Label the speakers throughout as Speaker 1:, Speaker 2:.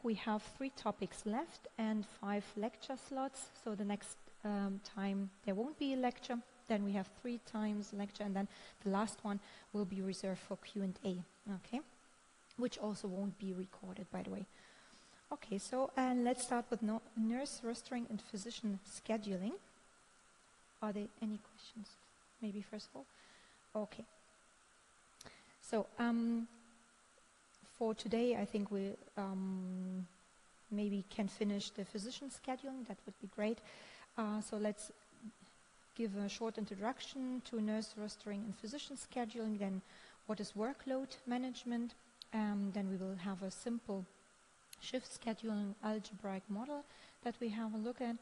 Speaker 1: we have 3 topics left and 5 lecture slots. So the next time there won't be a lecture. Then we have 3 times lecture, and then the last one will be reserved for Q&A, okay? Which also won't be recorded, by the way. Okay, so let's start with nurse rostering and physician scheduling. Are there any questions? Maybe first of all? Okay. So for today, I think we maybe can finish the physician scheduling. That would be great. So let's give a short introduction to nurse rostering and physician scheduling, then what is workload management, then we will have a simple shift scheduling algebraic model that we have a look at,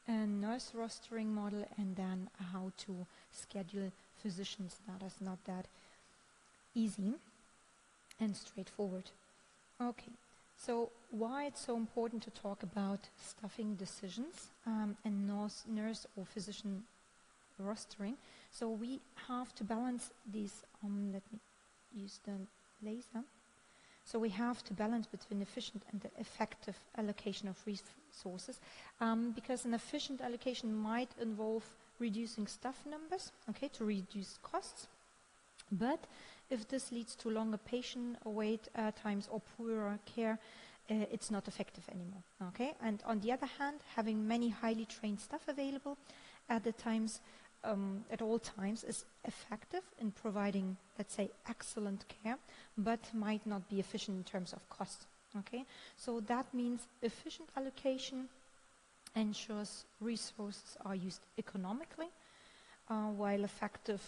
Speaker 1: a nurse rostering model, and then how to schedule physicians. That is not that easy and straightforward. Okay, so why it's so important to talk about staffing decisions and nurse or physician rostering. So we have to balance these, let me use the laser. So we have to balance between efficient and the effective allocation of resources, because an efficient allocation might involve reducing staff numbers, okay, to reduce costs. But if this leads to longer patient wait times or poorer care, it's not effective anymore, okay? And on the other hand, having many highly trained staff available at all times is effective in providing, let's say, excellent care, but might not be efficient in terms of cost, okay? So that means efficient allocation ensures resources are used economically, while effective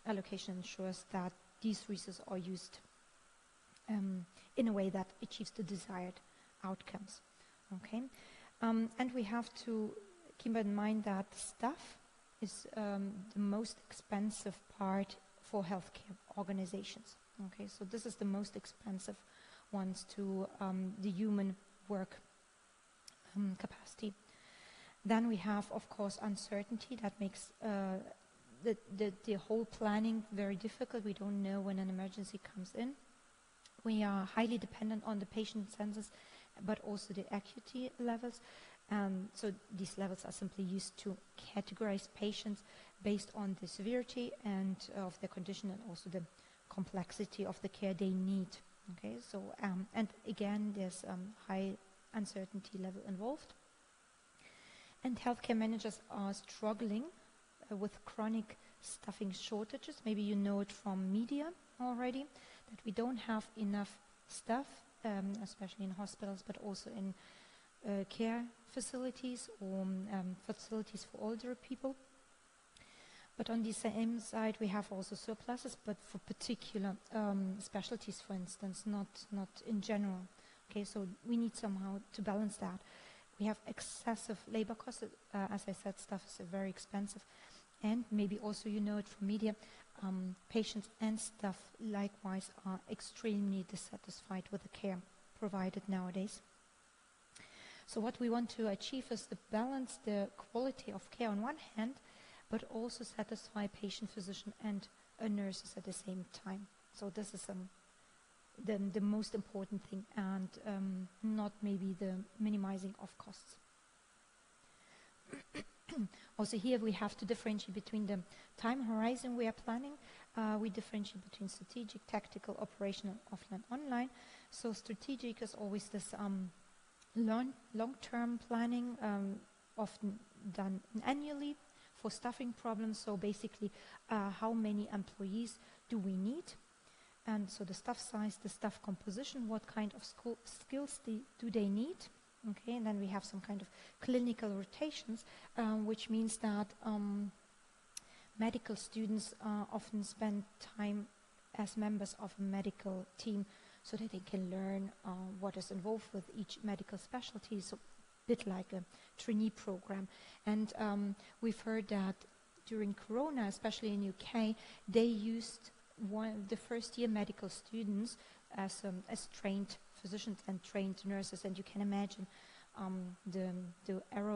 Speaker 1: allocation ensures that these resources are used in a way that achieves the desired outcomes, okay? And we have to keep in mind that staff is the most expensive part for healthcare organizations, okay? So this is the most expensive ones to the human work capacity. Then we have, of course, uncertainty that makes the whole planning very difficult. We don't know when an emergency comes in. We are highly dependent on the patient census, but also the acuity levels. So these levels are simply used to categorize patients based on the severity and of their condition, and also the complexity of the care they need. Okay, so and again, there's high uncertainty level involved. And healthcare managers are struggling with chronic staffing shortages. Maybe you know it from media already, that we don't have enough staff, especially in hospitals, but also in care facilities or facilities for older people. But on the same side, we have also surpluses, but for particular specialties, for instance, not in general. Okay, so we need somehow to balance that. We have excessive labor costs. As I said, staff is very expensive. And maybe also you know it from media, patients and staff likewise are extremely dissatisfied with the care provided nowadays. So what we want to achieve is to balance the quality of care on one hand, but also satisfy patient, physician, and nurses at the same time. So this is the most important thing, and not maybe the minimizing of costs. Also here we have to differentiate between the time horizon we are planning. We differentiate between strategic, tactical, operational, offline, online. So strategic is always this long-term planning, often done annually for staffing problems. So basically, how many employees do we need? And so the staff size, the staff composition, what kind of skills do they need? Okay, and then we have some kind of clinical rotations, which means that medical students often spend time as members of a medical team so that they can learn what is involved with each medical specialty, so a bit like a trainee program. And we've heard that during Corona, especially in UK, they used the first-year medical students as trained physicians and trained nurses, and you can imagine the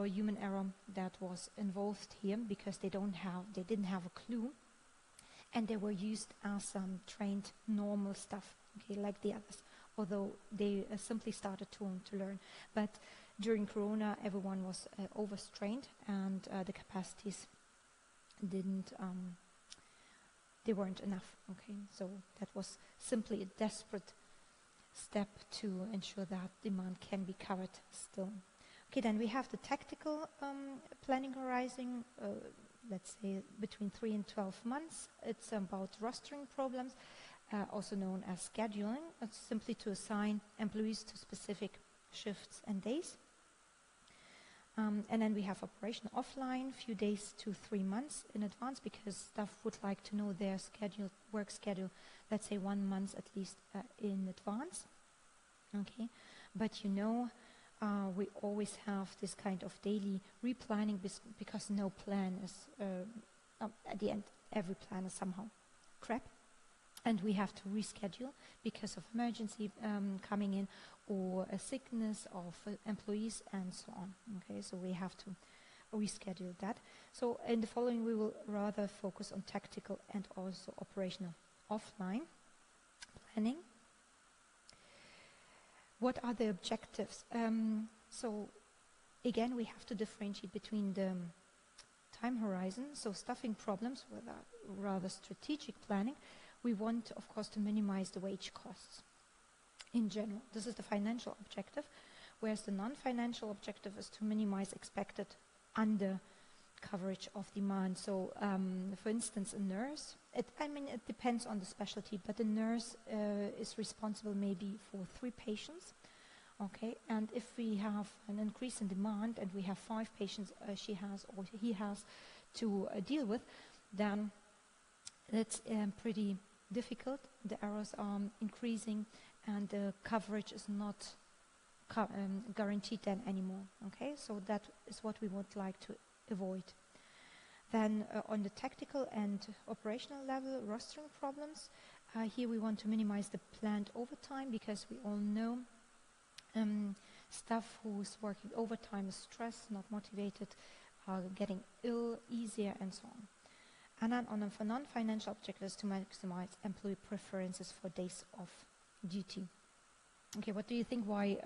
Speaker 1: human error that was involved here, because they didn't have a clue, and they were used as trained normal staff, okay, like the others. although they simply started to learn. But during Corona, everyone was overstrained, and the capacities they weren't enough. Okay, so that was simply a desperate step to ensure that demand can be covered still. Okay, then we have the tactical planning horizon, let's say between 3 and 12 months. It's about rostering problems, also known as scheduling. It's simply to assign employees to specific shifts and days. And then we have operation offline, few days to 3 months in advance, because staff would like to know their work schedule, let's say 1 month at least in advance. Okay, but we always have this kind of daily replanning because no plan is, at the end, every plan is somehow crap. And we have to reschedule because of emergency coming in, or a sickness of employees, and so on. Okay, so we have to reschedule that. So in the following, we will rather focus on tactical and also operational offline planning. What are the objectives? So again, we have to differentiate between the time horizon, so staffing problems with rather strategic planning. We want, of course, to minimize the wage costs in general. This is the financial objective, whereas the non-financial objective is to minimize expected under coverage of demand. So, for instance, a nurse, it depends on the specialty, but a nurse is responsible maybe for 3 patients. Okay, and if we have an increase in demand and we have 5 patients she has or he has to deal with, then it's pretty difficult. The errors are increasing, and the coverage is not guaranteed then anymore. Okay, so that is what we would like to avoid. Then on the tactical and operational level, rostering problems. Here we want to minimize the planned overtime, because we all know staff who's working overtime is stressed, not motivated, getting ill easier, and so on. And then for non-financial objectives, to maximize employee preferences for days of duty. Okay, what do you think? Why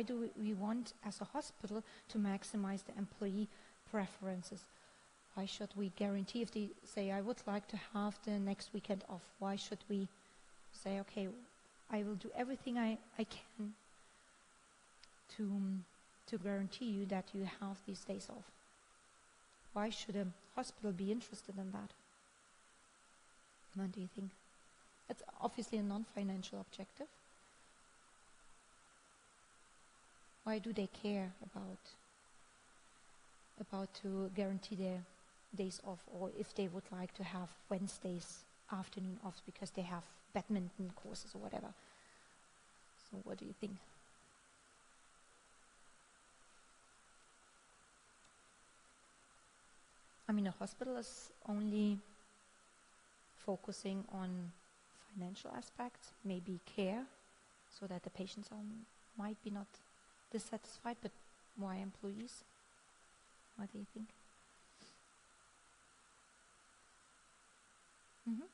Speaker 1: do we want, as a hospital, to maximize the employee preferences? Why should we guarantee, if they say, I would like to have the next weekend off, why should we say, okay, I will do everything I can to guarantee you that you have these days off? Why should a hospital be interested in that? What do you think? It's obviously a non-financial objective. Why do they care about to guarantee their days off, or if they would like to have Wednesdays afternoon off because they have badminton courses or whatever? So what do you think? I mean, a hospital is only focusing on financial aspects, maybe care, so that the patients might be not dissatisfied, but why employees? What do you think? Mm-hmm.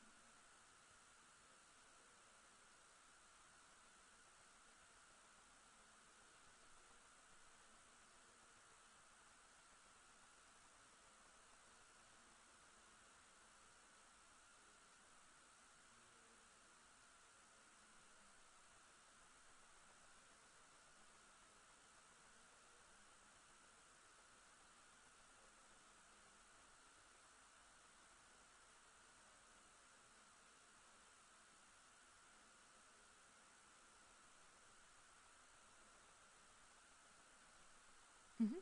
Speaker 1: Mm-hmm.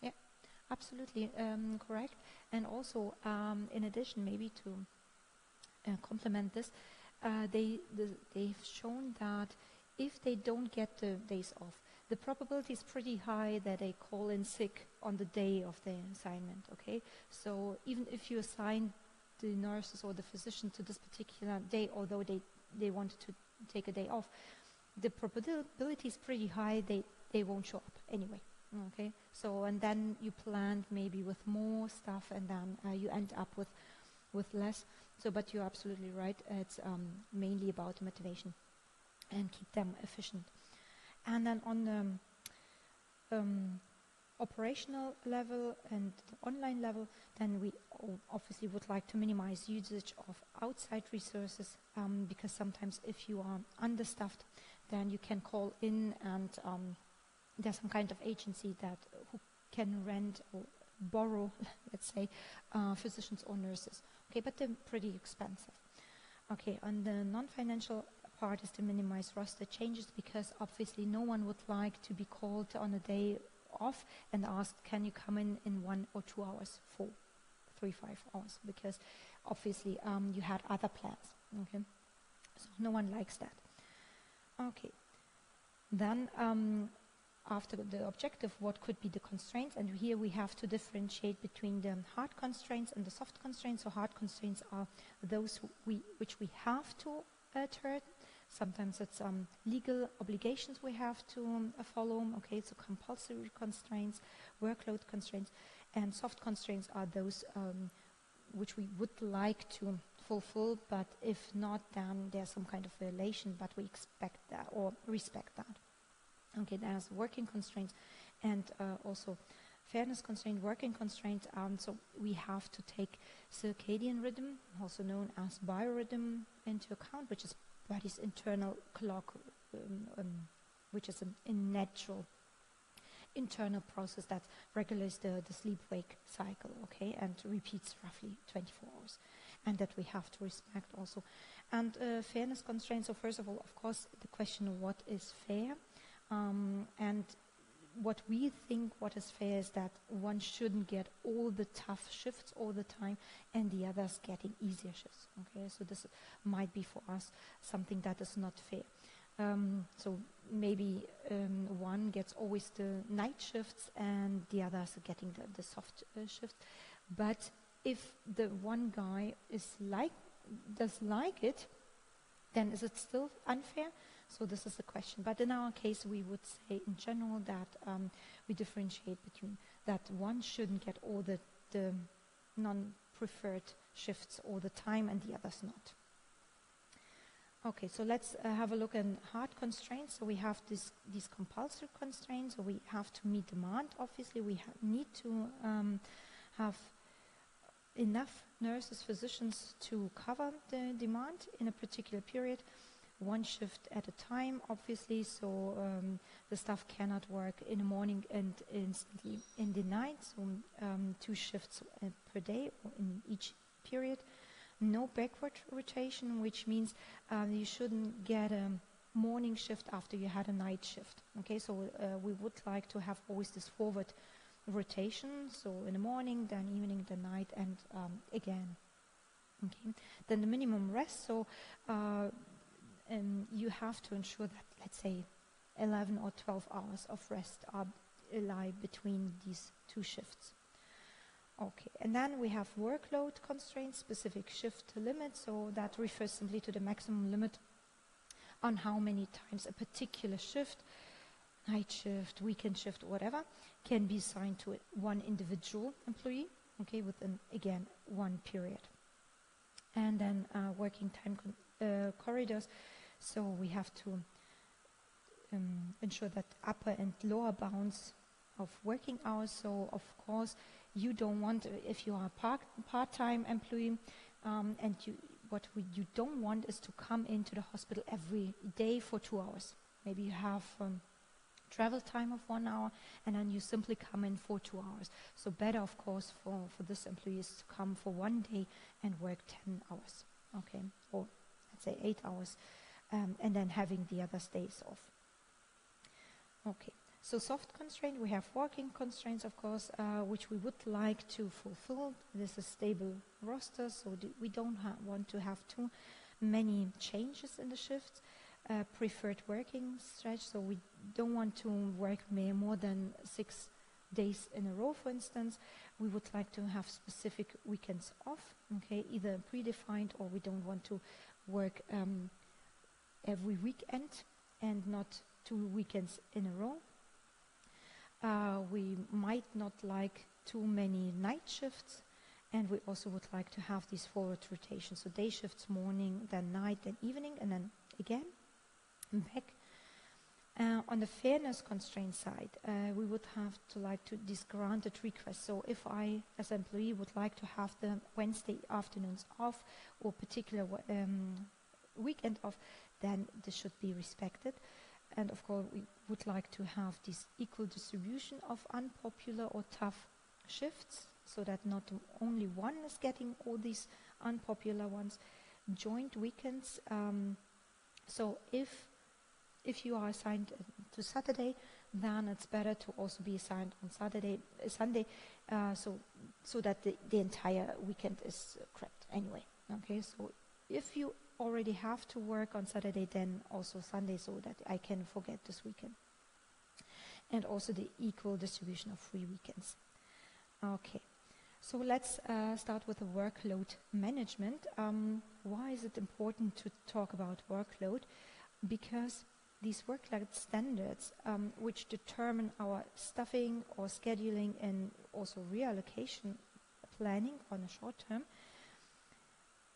Speaker 1: Yeah, absolutely correct. And also, in addition, maybe to complement this, they've shown that if they don't get the days off, the probability is pretty high that they call in sick on the day of the assignment, okay? So even if you assign the nurses or the physician to this particular day, although they wanted to take a day off, the probability is pretty high they won't show up anyway, okay? So, and then you plan maybe with more stuff, and then you end up with less. So, but you're absolutely right, it's mainly about motivation and keep them efficient. And then on the operational level and the online level, then we obviously would like to minimize usage of outside resources, because sometimes if you are understaffed, then you can call in, and there's some kind of agency who can rent or borrow, let's say, physicians or nurses. Okay, but they're pretty expensive. Okay, on the non-financial part is to minimize roster changes, because obviously no one would like to be called on a day off and asked, can you come in 1 or 2 hours for 3-5 hours, because obviously you had other plans. Okay, so no one likes that. Okay, then after the objective, what could be the constraints? And here we have to differentiate between the hard constraints and the soft constraints. So hard constraints are those which we have to adhere. Sometimes it's legal obligations we have to follow. Okay, so compulsory constraints, workload constraints, and soft constraints are those which we would like to fulfill, but if not, then there's some kind of violation, but we expect that or respect that. Okay, there's working constraints and also fairness constraint, working constraints. So we have to take circadian rhythm, also known as biorhythm, into account, which is body's internal clock, which is a natural internal process that regulates the sleep-wake cycle, okay, and repeats roughly 24 hours, and that we have to respect also. And fairness constraints, so first of all, of course, the question of what is fair, and what we think what is fair is that one shouldn't get all the tough shifts all the time and the others getting easier shifts, okay, so this might be for us something that is not fair. So maybe one gets always the night shifts and the others are getting the soft shifts. But if the one guy does like it, then is it still unfair? So this is the question. But in our case, we would say in general that we differentiate between that one shouldn't get all the non-preferred shifts all the time and the others not. Okay, so let's have a look at hard constraints. So we have these compulsory constraints. So we have to meet demand. Obviously, we need to have enough nurses, physicians to cover the demand in a particular period. One shift at a time, obviously. So the staff cannot work in the morning and instantly in the night. So 2 shifts per day or in each period. No backward rotation, which means you shouldn't get a morning shift after you had a night shift. Okay, so we would like to have always this forward rotation, so in the morning, then evening, the night, and again. Okay, then the minimum rest, so you have to ensure that, let's say, 11 or 12 hours of rest lie between these 2 shifts. Okay, and then we have workload constraints, specific shift limits, so that refers simply to the maximum limit on how many times a particular shift, night shift, weekend shift, whatever, can be assigned to one individual employee, okay, within, again, one period. And then working time corridors, so we have to ensure that upper and lower bounds of working hours, so of course, you don't want, if you are a part-time employee, and what you don't want is to come into the hospital every day for 2 hours. Maybe you have travel time of 1 hour, and then you simply come in for 2 hours. So better, of course, for this employee is to come for 1 day and work 10 hours, okay, or let's say 8 hours, and then having the other days off. Okay. So soft constraint, we have working constraints, of course, which we would like to fulfill. This is stable roster, so we don't want to have too many changes in the shifts. preferred working stretch, so we don't want to work more than 6 days in a row, for instance. We would like to have specific weekends off, okay, either predefined, or we don't want to work every weekend and not 2 weekends in a row. We might not like too many night shifts, and we also would like to have these forward rotations, so day shifts, morning, then night, then evening, and then again back. On the fairness constraint side, we would have to like to these granted requests. So if I, as an employee, would like to have the Wednesday afternoons off or particular weekend off, then this should be respected. And of course, we would like to have this equal distribution of unpopular or tough shifts, so that not only one is getting all these unpopular ones. Joint weekends. So if you are assigned to Saturday, then it's better to also be assigned on Sunday, so that the entire weekend is correct anyway. Okay, so if you already have to work on Saturday, then also Sunday, so that I can forget this weekend. And also the equal distribution of free weekends. Okay, so let's start with the workload management. Why is it important to talk about workload? Because these workload standards, which determine our staffing or scheduling and also reallocation planning on a short term,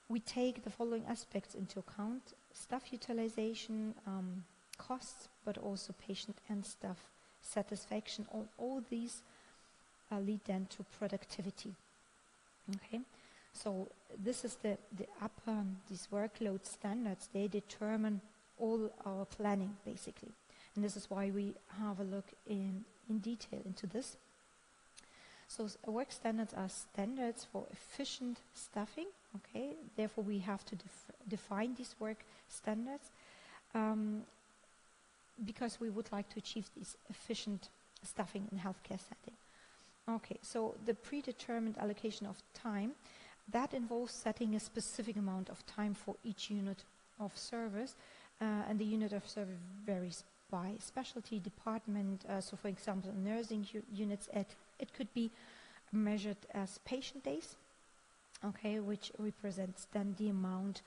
Speaker 1: we take the following aspects into account: staff utilization, costs, but also patient and staff satisfaction. All these lead then to productivity. Okay, so this is the upper, these workload standards, they determine all our planning basically. And this is why we have a look in detail into this. So work standards are standards for efficient staffing. Okay, therefore we have to define these work standards because we would like to achieve this efficient staffing in healthcare setting. Okay, so the predetermined allocation of time, that involves setting a specific amount of time for each unit of service, and the unit of service varies by specialty department. So for example, nursing units, it could be measured as patient days, okay, which represents then the amount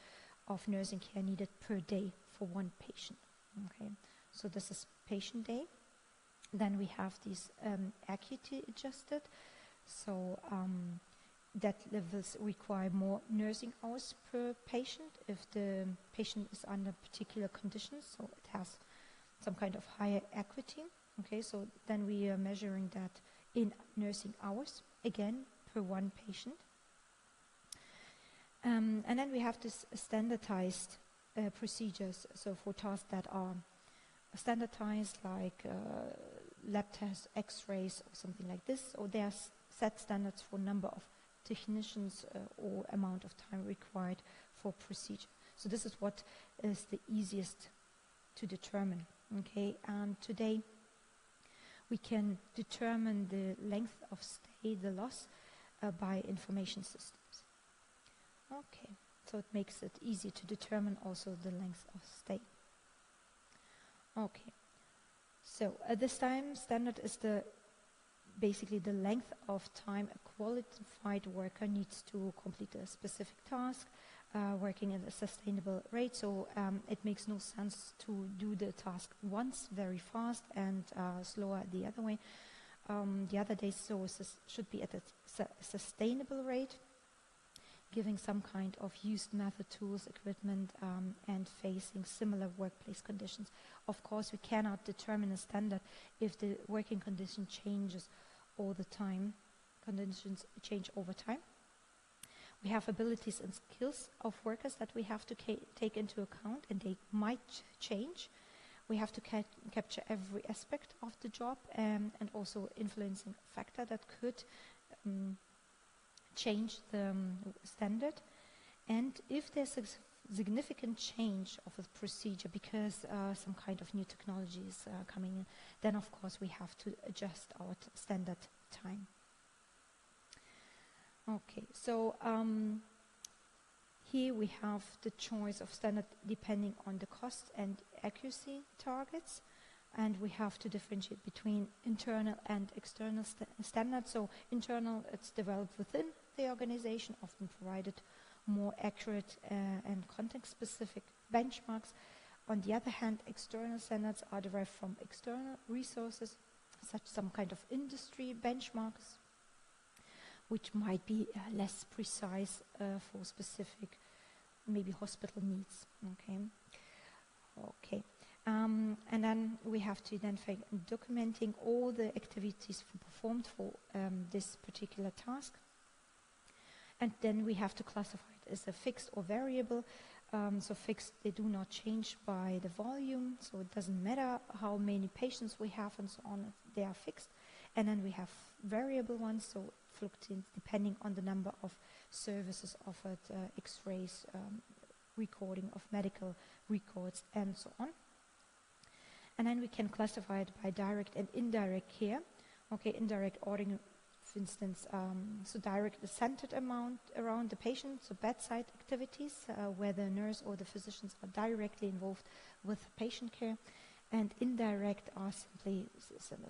Speaker 1: of nursing care needed per day for one patient. Okay, so this is patient day. Then we have these acuity adjusted, so that levels require more nursing hours per patient if the patient is under particular conditions, so it has some kind of higher acuity. Okay, so then we are measuring that in nursing hours, again, per one patient. And then we have this standardized procedures, so for tasks that are standardized, like lab tests, x-rays, or something like this, or there are set standards for number of technicians or amount of time required for procedure. So this is what is the easiest to determine. Okay, and today we can determine the length of stay, the loss, by information systems. Okay, so it makes it easy to determine also the length of stay. Okay, so this time standard is basically the length of time a qualified worker needs to complete a specific task, working at a sustainable rate. So it makes no sense to do the task once very fast and slower the other way. The other days, so should be at a sustainable rate, giving some kind of used method, tools, equipment, and facing similar workplace conditions. Of course, we cannot determine a standard if the working condition changes all the time. Conditions change over time. We have abilities and skills of workers that we have to take into account, and they might change. We have to capture every aspect of the job, and also influencing factor that could change the standard. And if there's a significant change of the procedure because some kind of new technology is coming in, then of course we have to adjust our standard time. Okay, so Here we have the choice of standard depending on the cost and accuracy targets, and we have to differentiate between internal and external standards. So internal, it's developed within the organization, often provided more accurate and context-specific benchmarks. On the other hand, external standards are derived from external resources, such some kind of industry benchmarks, which might be less precise for specific, maybe hospital needs. Okay. And then we have to identify documenting all the activities performed for this particular task. And then we have to classify it as a fixed or variable. So fixed, they do not change by the volume, so it doesn't matter how many patients we have and so on, they are fixed. And then we have variable ones, so fluctuating depending on the number of services offered, x-rays, recording of medical records, and so on. And then we can classify it by direct and indirect care. Okay, indirect ordering, for instance, so direct is centered around the patient, so bedside activities, where the nurse or the physicians are directly involved with patient care. And indirect are simply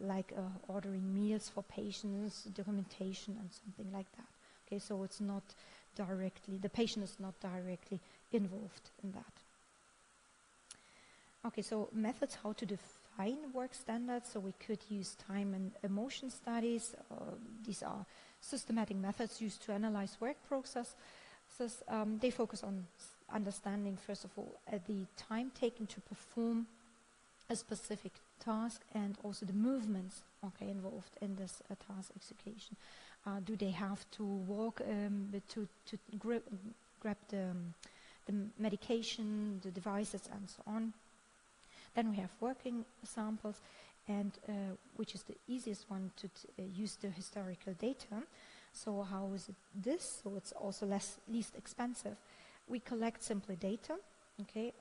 Speaker 1: like ordering meals for patients, documentation, and something like that. Okay, so it's not directly, the patient is not directly involved in that. Okay, so methods how to define work standards. So we could use time and emotion studies. These are systematic methods used to analyze work processes. They focus on understanding, first of all, the time taken to perform a specific task and also the movements involved in this task execution. Do they have to walk to grab the medication, the devices, and so on? Then we have working samples, and which is the easiest one to use the historical data. So how is it this? So it's also least expensive. We collect simply data,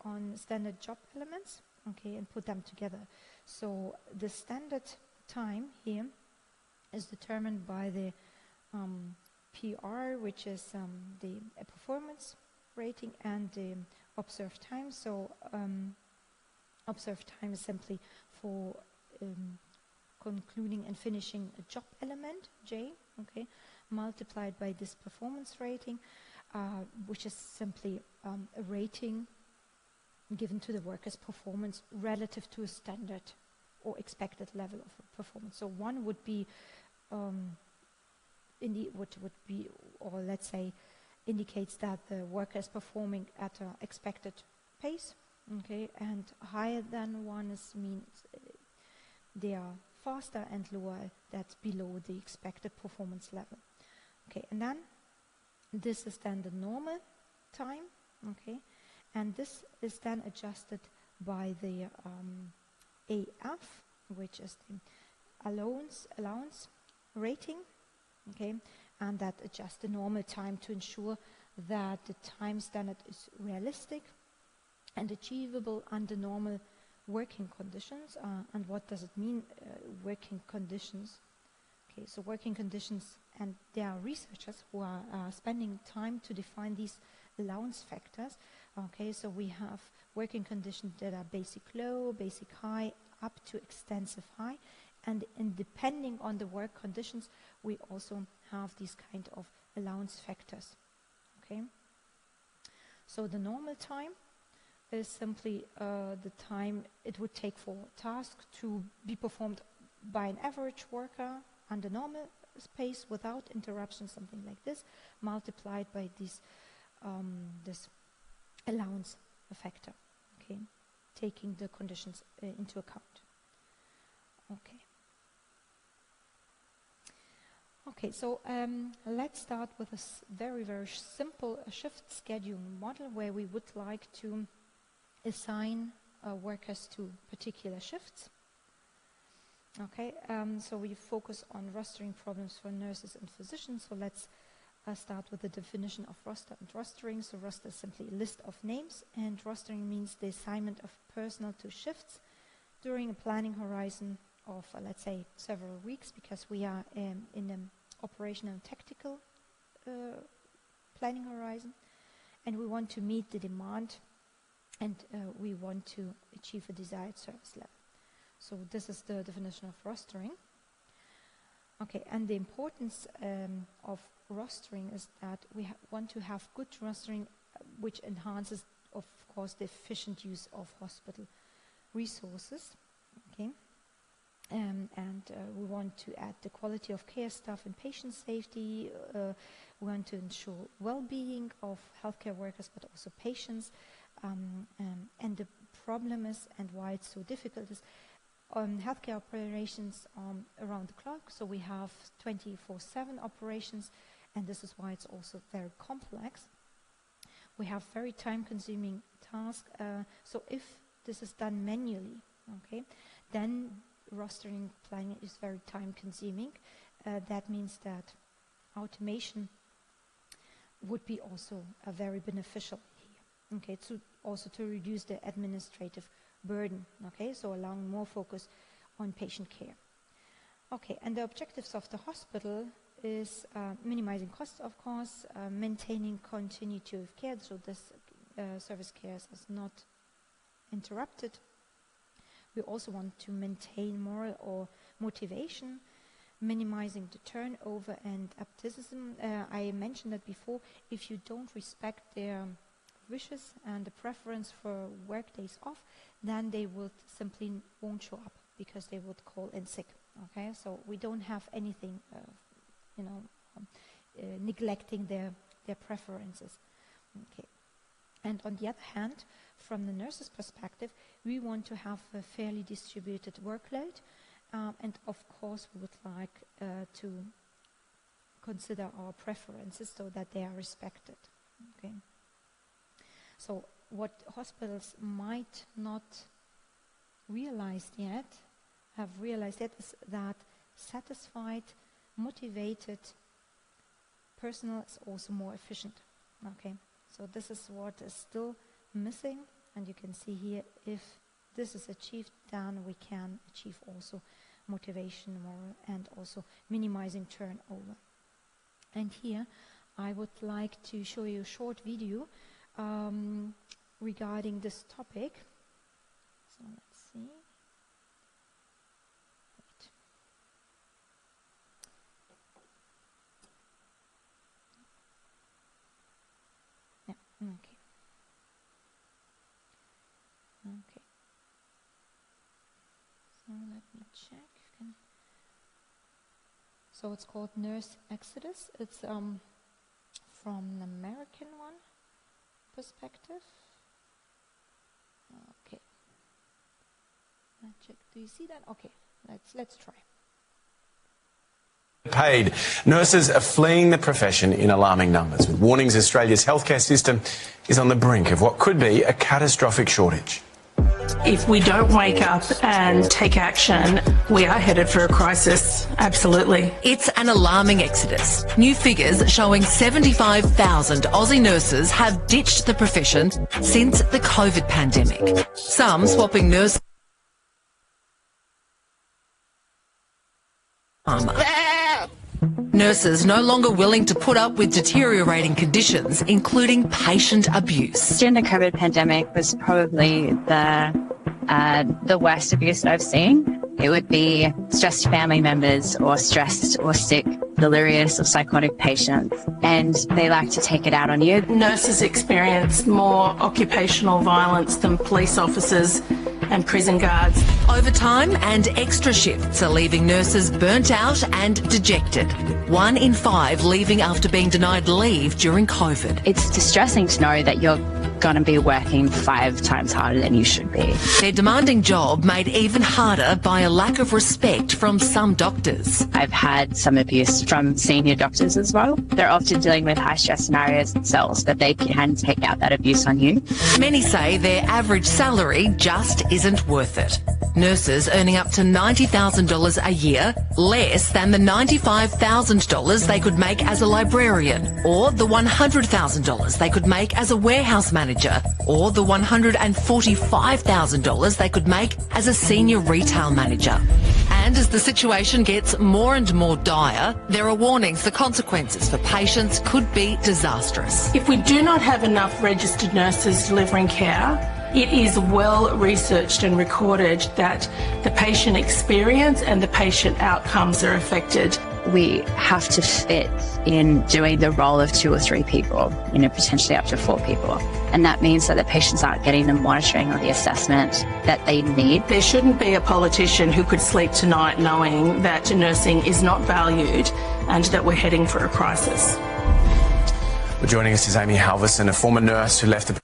Speaker 1: on standard job elements, and put them together. So the standard time here is determined by the PR, which is the performance rating, and the observed time. So observed time is simply for concluding and finishing a job element, J, multiplied by this performance rating, which is simply a rating given to the worker's performance relative to a standard or expected level of performance. So one would be or let's say indicates that the worker is performing at an expected pace, and higher than one means they are faster, and lower, that's below the expected performance level. And then this is then the normal time, and this is then adjusted by the AF, which is the allowance rating, and that adjusts the normal time to ensure that the time standard is realistic and achievable under normal working conditions. And what does it mean, working conditions? So working conditions, and there are researchers who are spending time to define these allowance factors. So we have working conditions that are basic low, basic high, up to extensive high, and depending on the work conditions, we also have these kind of allowance factors. So the normal time is simply the time it would take for a task to be performed by an average worker under normal space without interruption, something like this, multiplied by this allowance factor, taking the conditions into account. So let's start with a very, very simple shift scheduling model where we would like to assign workers to particular shifts. So we focus on rostering problems for nurses and physicians. So let's start with the definition of roster and rostering. So roster is simply a list of names, and rostering means the assignment of personnel to shifts during a planning horizon of, let's say, several weeks, because we are in an operational and tactical planning horizon. and we want to meet the demand, and we want to achieve a desired service level. So this is the definition of rostering. Okay, and the importance of rostering is that we want to have good rostering, which enhances, of course, the efficient use of hospital resources. Okay, and we want to add the quality of care staff and patient safety. We want to ensure well-being of healthcare workers, but also patients. And the problem is, and why it's so difficult, is healthcare operations around the clock. So we have 24/7 operations, and this is why it's also very complex. We have very time-consuming tasks. So if this is done manually, okay, then rostering planning is very time-consuming. That means that automation would be also very beneficial here. Okay, also to reduce the administrative burden. Okay, so allowing more focus on patient care. Okay, and the objectives of the hospital is minimizing costs, of course, maintaining continuity of care, so this service care is not interrupted. We also want to maintain moral or motivation, minimizing the turnover and absenteeism. I mentioned that before. If you don't respect their wishes and the preference for work days off, then they would simply won't show up because they would call in sick. Okay, so we don't have anything, neglecting their preferences. Okay, and on the other hand, from the nurse's perspective, we want to have a fairly distributed workload, and of course we would like to consider our preferences so that they are respected. Okay. So what hospitals might not have realized yet is that satisfied, motivated personnel is also more efficient. Okay, so this is what is still missing, and you can see here, if this is achieved, then we can achieve also motivation, moral, and also minimizing turnover. And here I would like to show you a short video regarding this topic. So let's see. Wait. Yeah, okay. Okay. So let me check. So it's called Nurse Exodus. It's from an American one perspective. Okay. Check. Do you see that? Okay. Let's try.
Speaker 2: Paid. Nurses are fleeing the profession in alarming numbers, with warnings Australia's healthcare system is on the brink of what could be a catastrophic shortage.
Speaker 3: If we don't wake up and take action, we are headed for a crisis. Absolutely.
Speaker 4: It's an alarming exodus. New figures showing 75,000 Aussie nurses have ditched the profession since the COVID pandemic. Some swapping nurse armour. Nurses no longer willing to put up with deteriorating conditions, including patient abuse.
Speaker 5: During the COVID pandemic was probably the worst abuse I've seen. It would be stressed family members or stressed or sick, delirious or psychotic patients, and they like to take it out on you.
Speaker 3: Nurses experience more occupational violence than police officers and prison guards.
Speaker 4: Overtime and extra shifts are leaving nurses burnt out and dejected. 1 in 5 leaving after being denied leave during COVID.
Speaker 5: It's distressing to know that you're going to be working 5 times harder than you should be.
Speaker 4: Their demanding job made even harder by a lack of respect from some doctors.
Speaker 5: I've had some abuse from senior doctors as well. They're often dealing with high stress scenarios themselves, but they can take out that abuse on you.
Speaker 4: Many say their average salary just isn't worth it. Nurses earning up to $90,000 a year, less than the $95,000 they could make as a librarian, or the $100,000 they could make as a warehouse manager, or the $145,000 they could make as a senior retail manager. And as the situation gets more and more dire, there are warnings the consequences for patients could be disastrous.
Speaker 3: If we do not have enough registered nurses delivering care, it is well researched and recorded that the patient experience and the patient outcomes are affected.
Speaker 5: We have to fit in doing the role of 2 or 3 people, potentially up to 4 people. And that means that the patients aren't getting the monitoring or the assessment that they need.
Speaker 3: There shouldn't be a politician who could sleep tonight knowing that nursing is not valued and that we're heading for a crisis.
Speaker 2: Well, joining us is Amy Halverson, a former nurse who left the...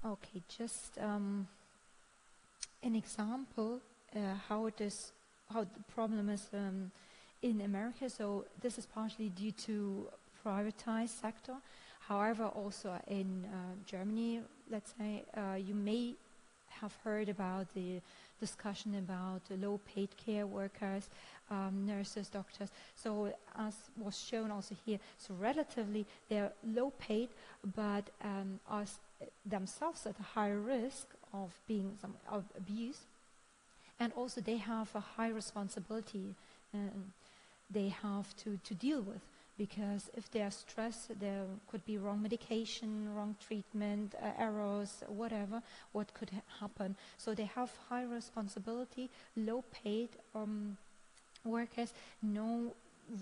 Speaker 1: Okay, just an example how the problem is in America. So this is partially due to privatized sector. However, also in Germany, let's say, you may have heard about the discussion about the low-paid care workers, nurses, doctors. So as was shown also here, so relatively they're low-paid, but are themselves at a higher risk of being of abuse. And also they have a high responsibility they have to deal with, because if they are stressed, there could be wrong medication, wrong treatment, errors, whatever, what could happen. So they have high responsibility, low paid workers, no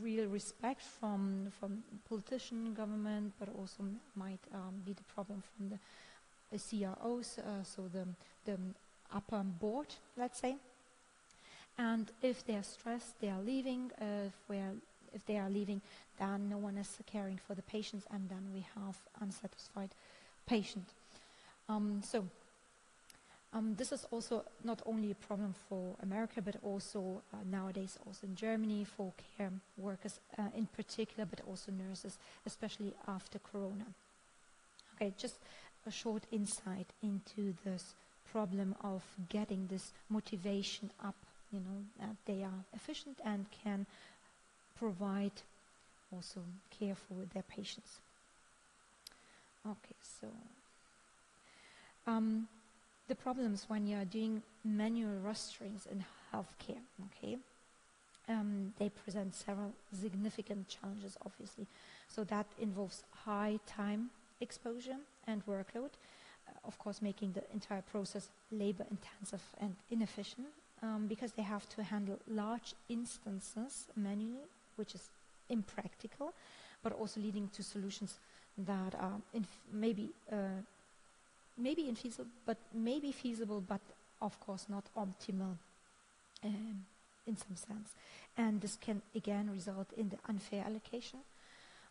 Speaker 1: real respect from politician, government, but also might be the problem from the CROs, so the upper board, let's say. And if they are stressed, they are leaving. If they are leaving, then no one is caring for the patients, and then we have unsatisfied patient. This is also not only a problem for America, but also nowadays also in Germany for care workers in particular, but also nurses, especially after Corona. Okay, just a short insight into this problem of getting this motivation up, that they are efficient and can provide also care for their patients. Okay, so the problems when you are doing manual rosterings in healthcare, okay, they present several significant challenges, obviously. So that involves high time exposure and workload, of course making the entire process labor intensive and inefficient, because they have to handle large instances manually, which is impractical, but also leading to solutions that are maybe feasible, but of course not optimal in some sense. And this can again result in the unfair allocation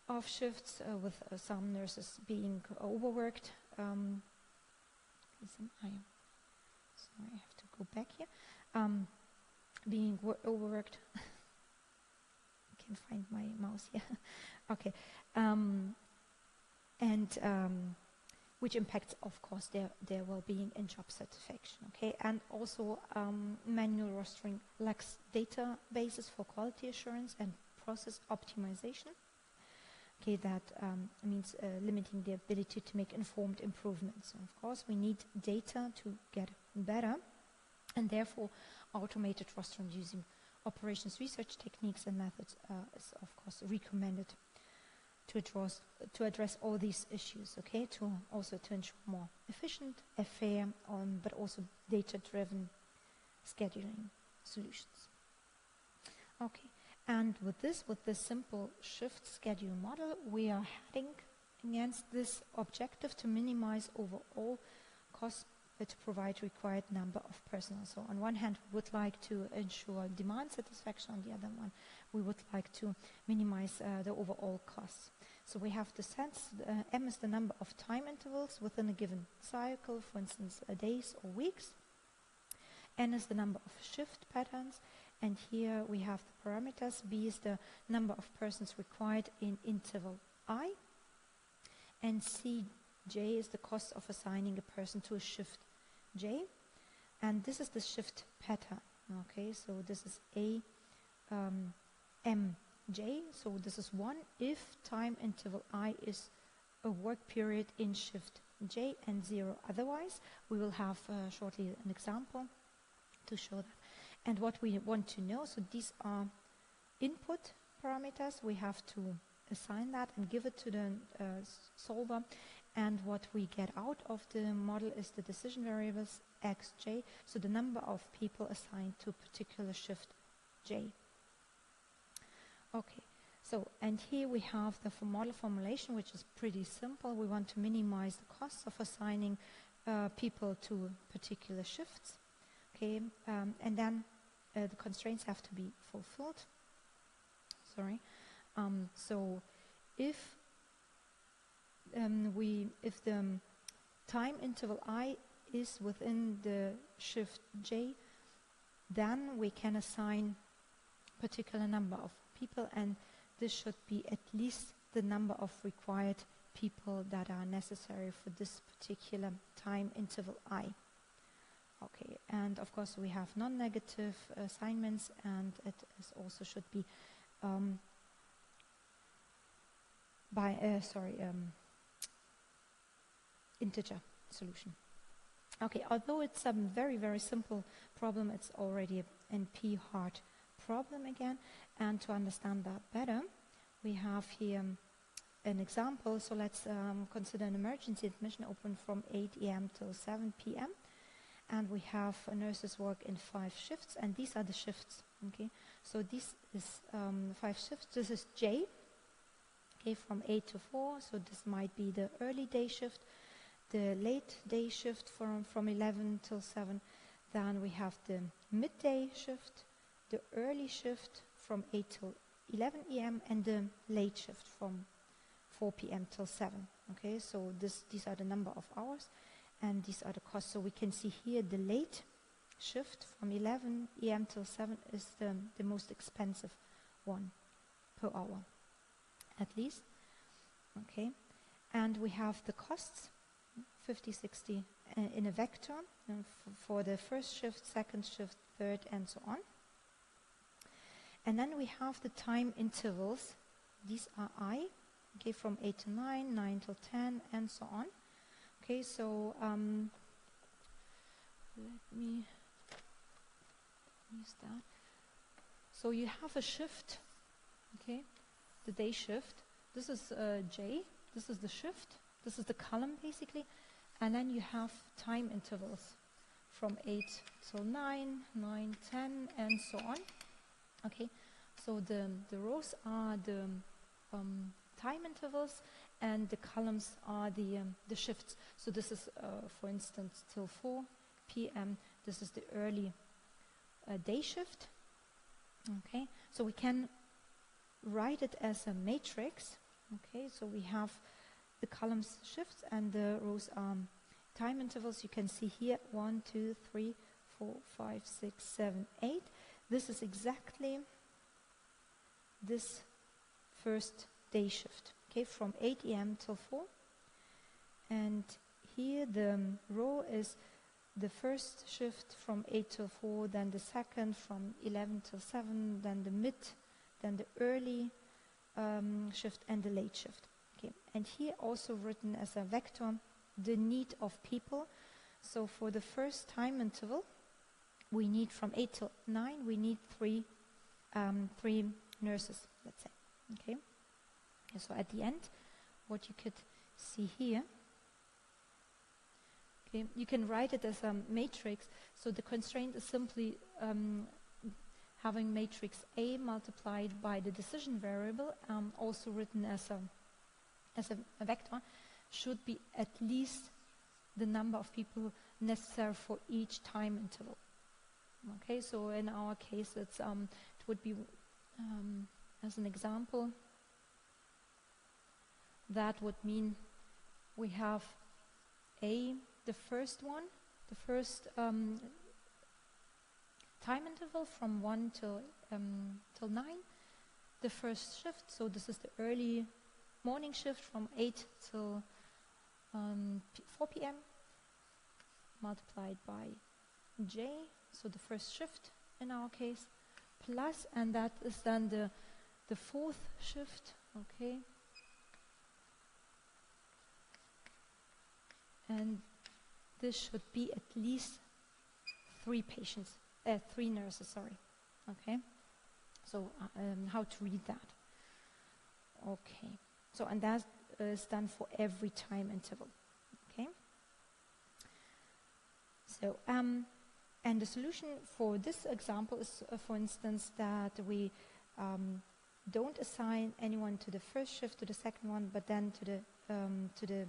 Speaker 1: of shifts, with some nurses being overworked. Sorry, I have to go back here. Being overworked. I can find my mouse here. Okay. Which impacts, of course, their well-being and job satisfaction. Okay, and also manual rostering lacks databases for quality assurance and process optimization. Okay, that means limiting the ability to make informed improvements. So of course, we need data to get better, and therefore automated rostering using operations research techniques and methods is of course recommended to address all these issues, okay, to ensure more efficient, fair, but also data-driven scheduling solutions. Okay, and with this simple shift schedule model, we are heading against this objective to minimize overall costs, to provide required number of personnel. So on one hand, we would like to ensure demand satisfaction. On the other one, we would like to minimize the overall costs. So we have the sense, M is the number of time intervals within a given cycle, for instance, days or weeks. N is the number of shift patterns. And here we have the parameters. B is the number of persons required in interval I. And CJ is the cost of assigning a person to a shift J. And this is the shift pattern. Okay, so this is MJ. So this is 1 if time interval I is a work period in shift J and 0 otherwise. We will have shortly an example to show that. And what we want to know, so these are input parameters. We have to assign that and give it to the solver. And what we get out of the model is the decision variables xj, so the number of people assigned to a particular shift j. Okay, so and here we have the model formulation, which is pretty simple. We want to minimize the costs of assigning people to particular shifts. Okay, and then the constraints have to be fulfilled. Sorry. So if the time interval I is within the shift j, then we can assign a particular number of people, and this should be at least the number of required people that are necessary for this particular time interval I. Okay, and of course we have non-negative assignments, and it is also should be integer solution. Okay, although it's a very, very simple problem, it's already a NP hard problem again. And to understand that better, we have here an example. So let's consider an emergency admission open from 8 a.m. till 7 p.m. And we have nurses work in 5 shifts, and these are the shifts. Okay, so this is 5 shifts. This is J. Okay, from 8 to 4. So this might be the early day shift, the late day shift from 11 till 7. Then we have the midday shift, the early shift from 8 till 11 a.m. and the late shift from 4 p.m. till 7. Okay, so these are the number of hours, and these are the costs. So we can see here the late shift from 11 a.m. till 7 is the most expensive one per hour, at least. Okay, and we have the costs, 50, 60 in a vector for the first shift, second shift, third, and so on. And then we have the time intervals. These are I, okay, from 8 to 9, 9 till 10, and so on. Okay, so let me use that. So you have a shift, okay, the day shift. This is J, this is the shift, this is the column basically, and then you have time intervals from 8 till 9, 9, 10, and so on. Okay, so the rows are the time intervals, and the columns are the shifts. So this is, for instance, till 4 p.m. This is the early day shift. Okay, so we can write it as a matrix. Okay, so we have the columns shifts and the rows time intervals. You can see here 1, 2, 3, 4, 5, 6, 7, 8. This is exactly this first day shift. Okay, from 8 a.m. till 4. And here the row is the first shift from 8 till 4, then the second from 11 till 7, then the mid, then the early shift, and the late shift. Okay, and here also written as a vector the need of people. So for the first time interval, we need from 8 till 9, we need three nurses, let's say. Okay, and so at the end, what you could see here, okay, you can write it as a matrix. So the constraint is simply having matrix A multiplied by the decision variable, also written as a vector, should be at least the number of people necessary for each time interval. Okay, so in our case, it would be, as an example, that would mean we have A, the first one, the first time interval from 1 till 9, the first shift, so this is the early morning shift from 8 till 4 p.m. multiplied by J, so the first shift in our case, plus, and that is then the fourth shift, okay, and this should be at least 3 nurses, sorry. Okay, so how to read that? Okay, so and that is done for every time interval. Okay, so and the solution for this example is, for instance, that we don't assign anyone to the first shift, to the second one, but then to the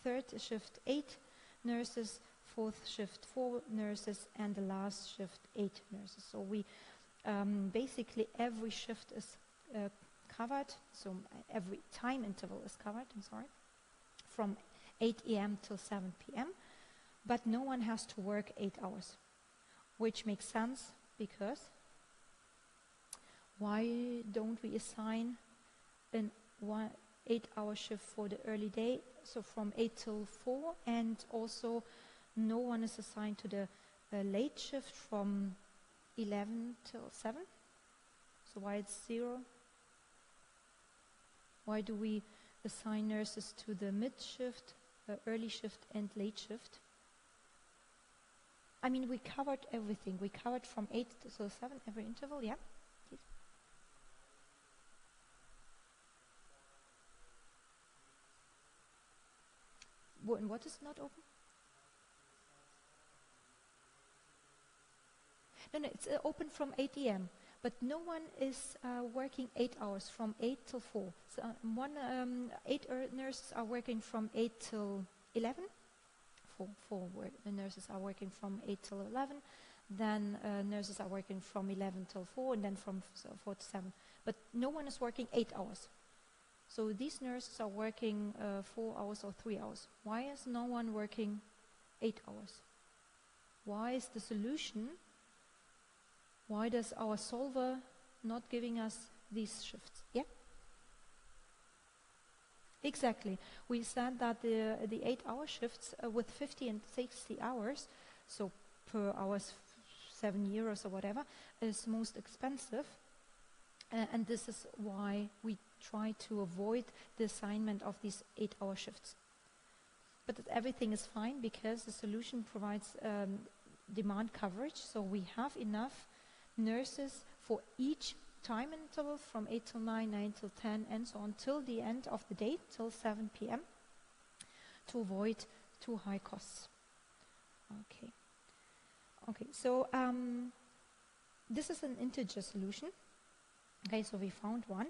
Speaker 1: third shift 8 nurses, fourth shift 4 nurses, and the last shift 8 nurses. So we basically every shift is covered, so every time interval is covered, from 8 a.m. till 7 p.m., but no one has to work 8 hours, which makes sense because why don't we assign an 8-hour shift for the early day, so from 8 till 4, and also no one is assigned to the late shift from 11 till 7? So why it's 0? Why do we assign nurses to the mid shift, early shift, and late shift? I mean, we covered everything. We covered from 8 till 7 every interval, yeah? Please. What is not open? No, it's open from 8 a.m. But no one is working 8 hours from 8 till 4. So 8 nurses are working from 8 till 11. Four nurses are working from 8 till 11. Then nurses are working from 11 till 4, and then from 4 to 7. But no one is working 8 hours. So these nurses are working 4 hours or 3 hours. Why is no one working 8 hours? Why is the solution? Why does our solver not giving us these shifts? Yeah? Exactly. We said that the 8-hour shifts with 50 and 60 hours, so per hour €7 or whatever, is most expensive. And this is why we try to avoid the assignment of these 8-hour shifts. But everything is fine because the solution provides demand coverage, so we have enough nurses for each time interval from 8 till 9, 9 till 10, and so on, till the end of the day, till 7 p.m., to avoid too high costs. Okay, so this is an integer solution. Okay, so we found one.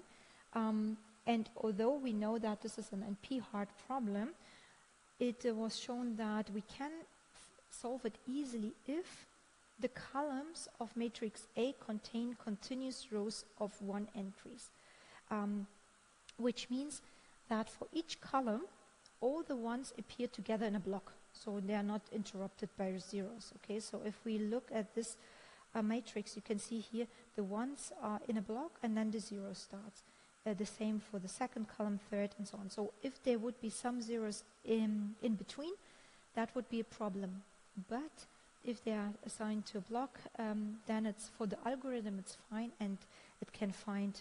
Speaker 1: And although we know that this is an NP-hard problem, it was shown that we can solve it easily if the columns of matrix A contain continuous rows of 1 entries, which means that for each column, all the ones appear together in a block, so they are not interrupted by zeros. Okay, so if we look at this matrix, you can see here the ones are in a block and then the zero starts. The same for the second column, third, and so on. So if there would be some zeros in between, that would be a problem. But if they are assigned to a block, then it's for the algorithm it's fine, and it can find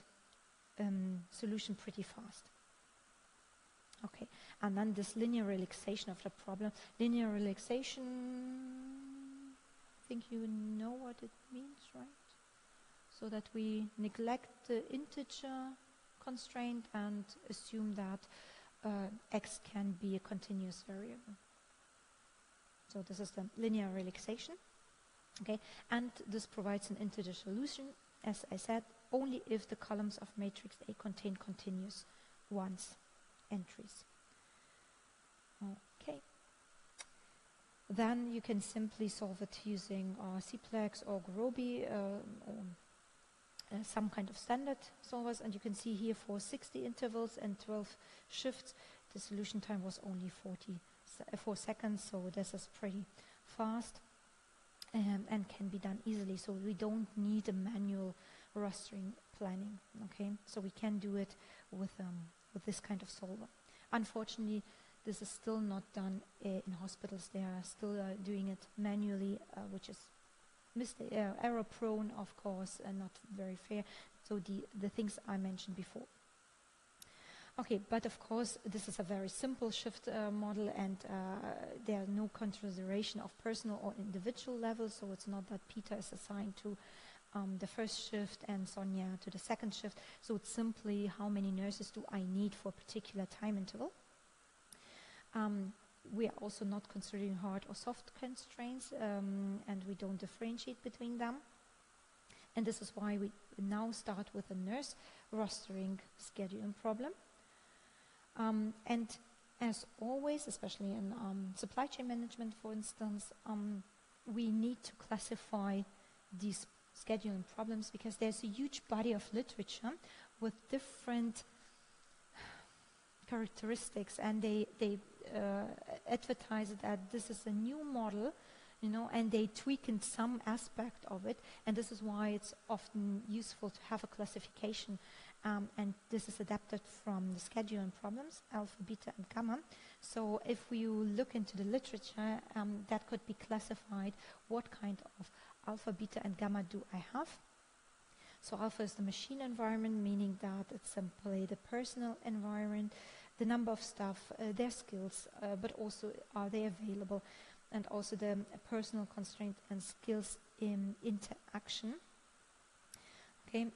Speaker 1: solution pretty fast. Okay, and then this linear relaxation of the problem. Linear relaxation, I think you know what it means, right? So that we neglect the integer constraint and assume that x can be a continuous variable. So this is the linear relaxation. Okay, and this provides an integer solution, as I said, only if the columns of matrix A contain continuous ones entries. Okay. Then you can simply solve it using Cplex or Gurobi, some kind of standard solvers, and you can see here for 60 intervals and 12 shifts, the solution time was only 4 seconds, so this is pretty fast and can be done easily, so we don't need a manual rostering planning. Okay, so we can do it with this kind of solver. Unfortunately, this is still not done in hospitals. They are still doing it manually, which is error prone, of course, and not very fair. So the things I mentioned before. Okay, but of course, this is a very simple shift model, and there are no consideration of personal or individual level, so it's not that Peter is assigned to the first shift and Sonia to the second shift. So it's simply how many nurses do I need for a particular time interval. We are also not considering hard or soft constraints, and we don't differentiate between them. And this is why we now start with a nurse rostering scheduling problem. And as always, especially in supply chain management, for instance, we need to classify these scheduling problems because there's a huge body of literature with different characteristics, and they advertise that this is a new model, you know, and they tweak in some aspect of it, and this is why it's often useful to have a classification, and this is adapted from the scheduling problems, alpha, beta, and gamma. So if we look into the literature, that could be classified, what kind of alpha, beta, and gamma do I have? So alpha is the machine environment, meaning that it's simply the personal environment, the number of staff, their skills, but also are they available, and also the personal constraint and skills in interaction. Okay,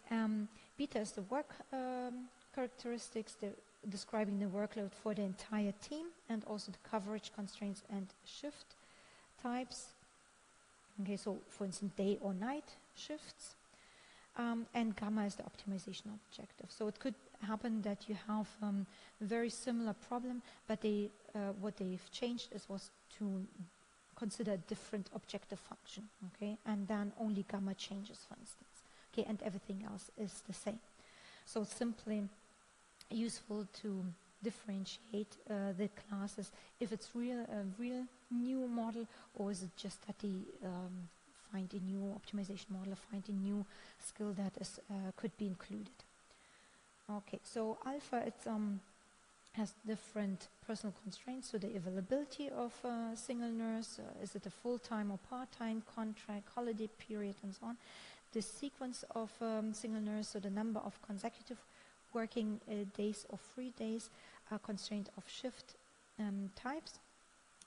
Speaker 1: beta is the work characteristics, describing the workload for the entire team, and also the coverage constraints and shift types. Okay, so for instance, day or night shifts. And gamma is the optimization objective. So it could happen that you have a very similar problem, but what they've changed was to consider a different objective function, okay? And then only gamma changes, for instance. Okay, and everything else is the same. So it's simply useful to differentiate the classes if it's a real new model, or is it just that they find a new optimization model, find a new skill that is could be included. Okay, so alpha, it has different personal constraints, so the availability of a single nurse, is it a full-time or part-time contract, holiday period, and so on. The sequence of single nurse, so the number of consecutive working days or 3 days, constraint of shift types,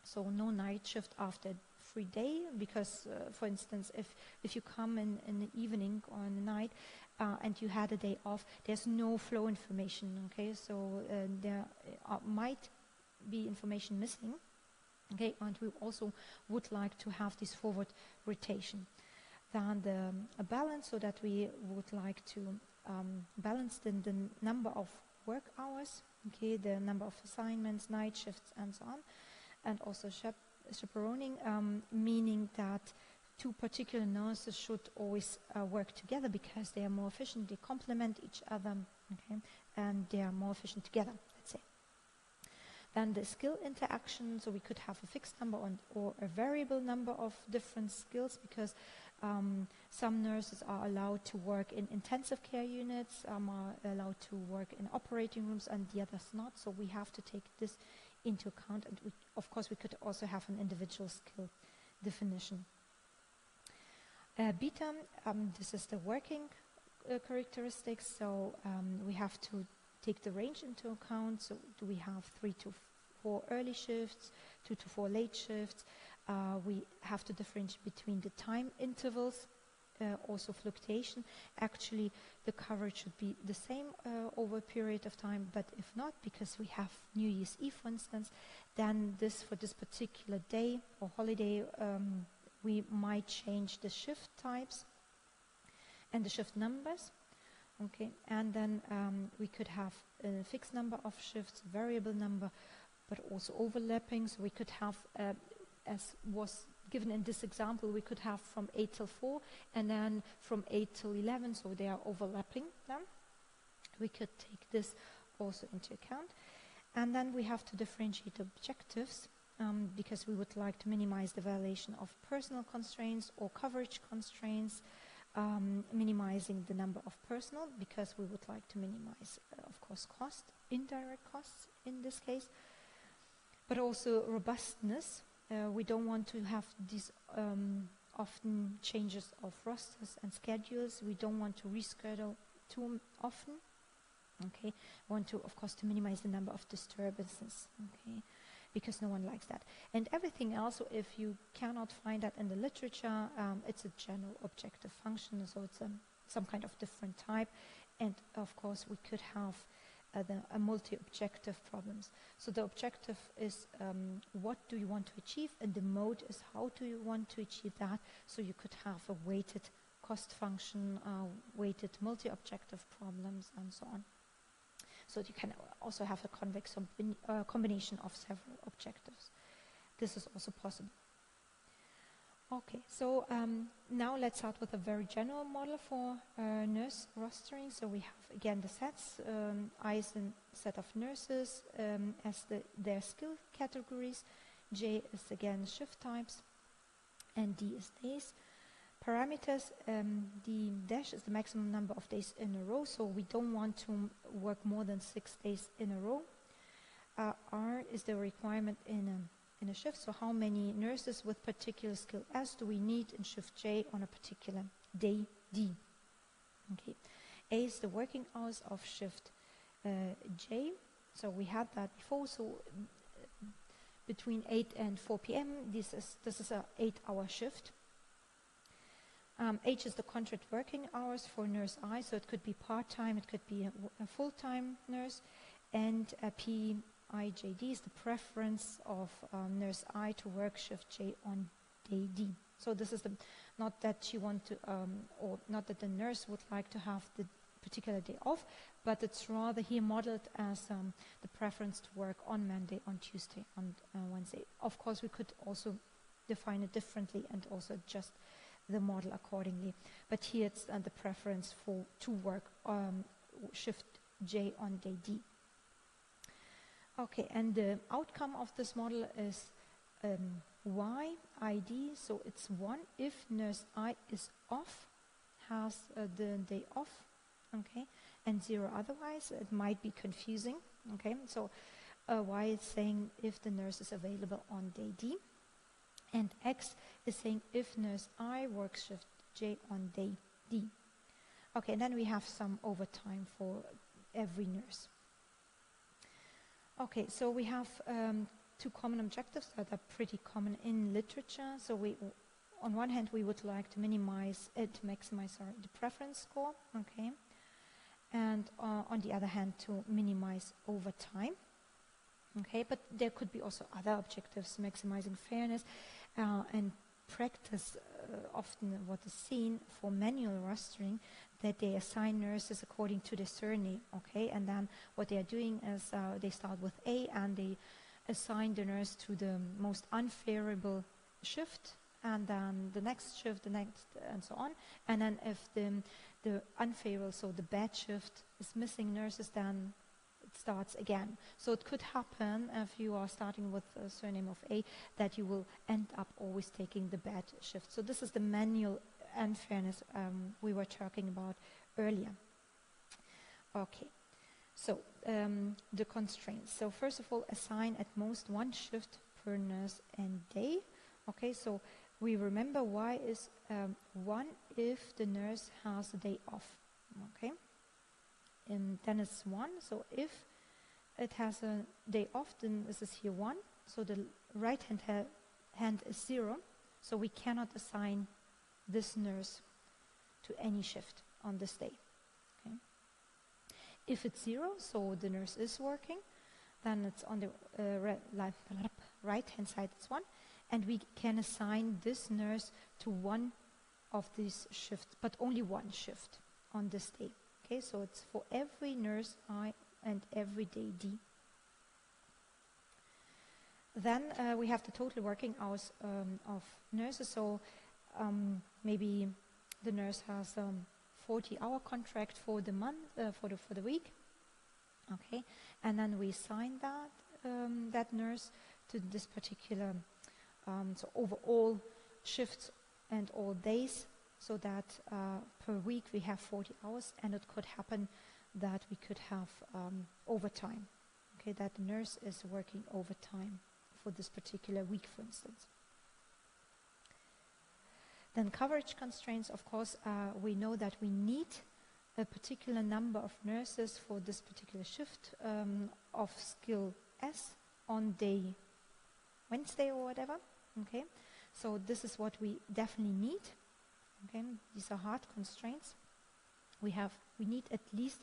Speaker 1: so no night shift after 3 days, because for instance, if you come in the evening or in the night and you had a day off, there's no flow information, okay, so there might be information missing, okay, and we also would like to have this forward rotation. Then a balance, so that we would like to balance the number of work hours, okay, the number of assignments, night shifts, and so on, and also chaperoning, meaning that two particular nurses should always work together because they are more efficient, they complement each other, okay, and they are more efficient together, let's say. Then the skill interaction, so we could have a fixed number or a variable number of different skills, because some nurses are allowed to work in intensive care units, are allowed to work in operating rooms, and the others not, so we have to take this into account, and of course we could also have an individual skill definition. Beta, this is the working characteristics, so we have to take the range into account, so do we have 3 to 4 early shifts, 2 to 4 late shifts, we have to differentiate between the time intervals, also fluctuation. Actually, the coverage should be the same over a period of time, but if not, because we have New Year's Eve, for instance, then for this particular day or holiday, we might change the shift types and the shift numbers. Okay, and then we could have a fixed number of shifts, variable number, but also overlapping. So we could have, as was given in this example, we could have from 8 till 4 and then from 8 till 11, so they are overlapping then. We could take this also into account. And then we have to differentiate objectives, because we would like to minimize the violation of personal constraints or coverage constraints, minimizing the number of personnel, because we would like to minimize, of course, cost, indirect costs in this case, but also robustness. We don't want to have these often changes of rosters and schedules. We don't want to reschedule too often. Okay, want to, of course, to minimize the number of disturbances. Okay, because no one likes that. And everything else, so if you cannot find that in the literature, it's a general objective function, so it's some kind of different type. And of course, we could have a multi-objective problems. So the objective is what do you want to achieve, and the mode is how do you want to achieve that. So you could have a weighted cost function, weighted multi-objective problems, and so on. So you can also have a convex combination of several objectives. This is also possible. Okay, so now let's start with a very general model for nurse rostering. So we have again the sets. I is a set of nurses as their skill categories. J is again shift types, and D is days. Parameters, the dash is the maximum number of days in a row, so we don't want to work more than 6 days in a row. R is the requirement in a shift, so how many nurses with particular skill S do we need in shift J on a particular day D. Okay. A is the working hours of shift J, so we had that before, so between 8 and 4 p.m. this is a 8-hour shift. H is the contract working hours for nurse I, so it could be part-time, it could be a full-time nurse, and PIJD is the preference of nurse I to work shift J on day D. So this is not that she want to, or not that the nurse would like to have the particular day off, but it's rather here modeled as the preference to work on Monday, on Tuesday, on Wednesday. Of course, we could also define it differently and also adjust the model accordingly. But here it's the preference to work shift J on day D. Okay, and the outcome of this model is Y, ID, so it's 1 if nurse I is off, has the day off, okay, and 0 otherwise. It might be confusing, okay, so Y is saying if the nurse is available on day D, and X is saying if nurse I works shift J on day D. Okay, and then we have some overtime for every nurse. Okay, so we have 2 common objectives that are pretty common in literature. So we, on one hand, we would like to maximize the preference score, okay, and on the other hand, to minimize overtime. Okay, but there could be also other objectives, maximizing fairness, and practice often what is seen for manual rostering, that they assign nurses according to the surname, okay, and then what they are doing is they start with A and they assign the nurse to the most unfavorable shift, and then the next shift, the next, and so on, and then if the unfavorable, so the bad shift is missing nurses, then starts again. So it could happen if you are starting with a surname of A that you will end up always taking the bad shift. So this is the manual unfairness we were talking about earlier. Okay, so the constraints. So first of all, assign at most 1 shift per nurse and day. Okay, so we remember Y is 1 if the nurse has a day off. Okay. And then it's 1, so if it has a day off, then this is here 1, so the right hand is 0, so we cannot assign this nurse to any shift on this day. Okay. If it's 0, so the nurse is working, then it's on the right hand side, it's 1, and we can assign this nurse to 1 of these shifts, but only 1 shift on this day. Okay, so it's for every nurse I and every day D. Then we have the total working hours of nurses. So maybe the nurse has 40-hour contract for the month, for the week. Okay, and then we assign that nurse to this particular, so over all shifts and all days. So that per week we have 40 hours, and it could happen that we could have overtime. Okay, that the nurse is working overtime for this particular week, for instance. Then coverage constraints, of course, we know that we need a particular number of nurses for this particular shift of skill S on day Wednesday or whatever. Okay, so this is what we definitely need. Okay, these are hard constraints. We need at least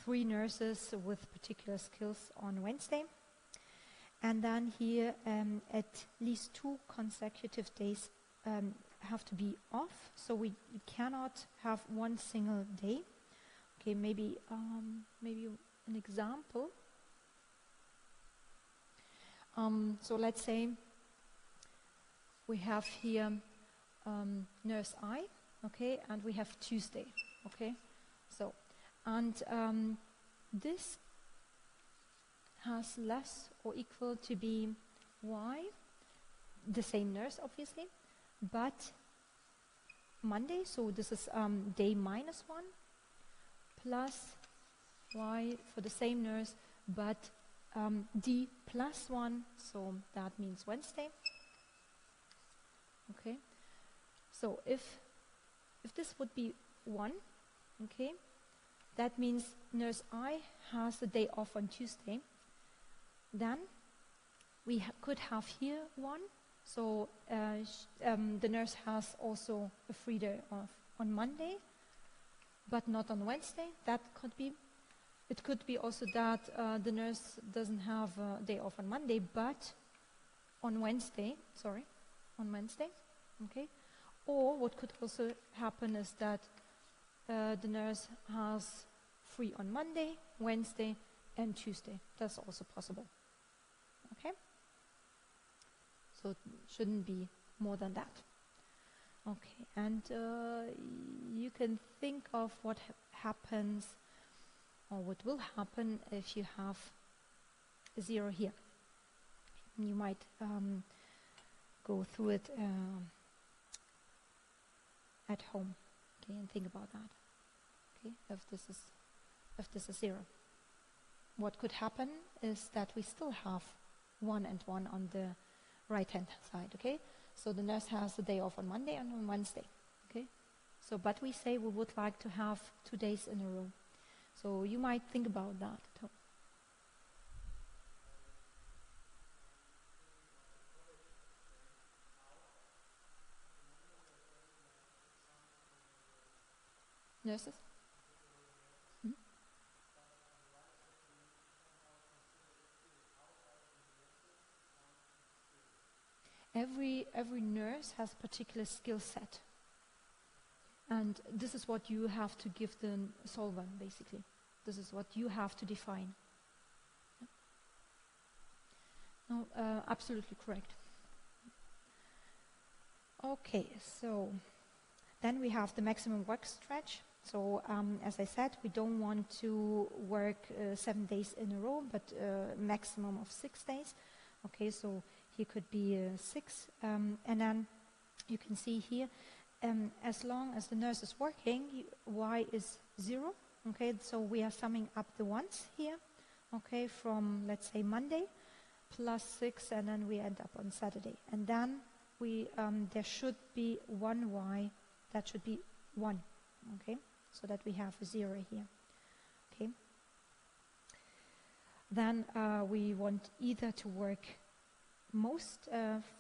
Speaker 1: 3 nurses with particular skills on Wednesday, and then here at least 2 consecutive days have to be off, so we cannot have one single day. Okay, maybe an example. So let's say we have here nurse I, okay, and we have Tuesday, okay. So, and this has less or equal to be Y, the same nurse obviously, but Monday, so this is day -1 plus Y for the same nurse, but D +1, so that means Wednesday. Okay, so if this would be 1, okay, that means nurse I has a day off on Tuesday. Then we could have here 1, so the nurse has also a free day off on Monday, but not on Wednesday. That could be. It could be also that the nurse doesn't have a day off on Monday, but on Wednesday. Okay. Or what could also happen is that the nurse has free on Monday, Wednesday, and Tuesday. That's also possible. Okay. So it shouldn't be more than that. Okay, and you can think of what happens or what will happen if you have a 0 here. You might go through it at home, okay, and think about that. Okay, if this is 0, what could happen is that we still have 1 and 1 on the right-hand side. Okay, so the nurse has a day off on Monday and on Wednesday. Okay, so but we say we would like to have 2 days in a row. So you might think about that at home. Nurses? Hmm? Every nurse has a particular skill set. And this is what you have to give the solver, basically. This is what you have to define. No, absolutely correct. Okay, so then we have the maximum work stretch. So as I said, we don't want to work 7 days in a row, but maximum of 6 days. Okay, so here could be 6. And then you can see here, as long as the nurse is working, Y is 0. Okay, so we are summing up the ones here. Okay, from let's say Monday plus 6, and then we end up on Saturday. And then we there should be 1 Y, that should be 1. Okay, so that we have a 0 here. Okay. Then we want either to work most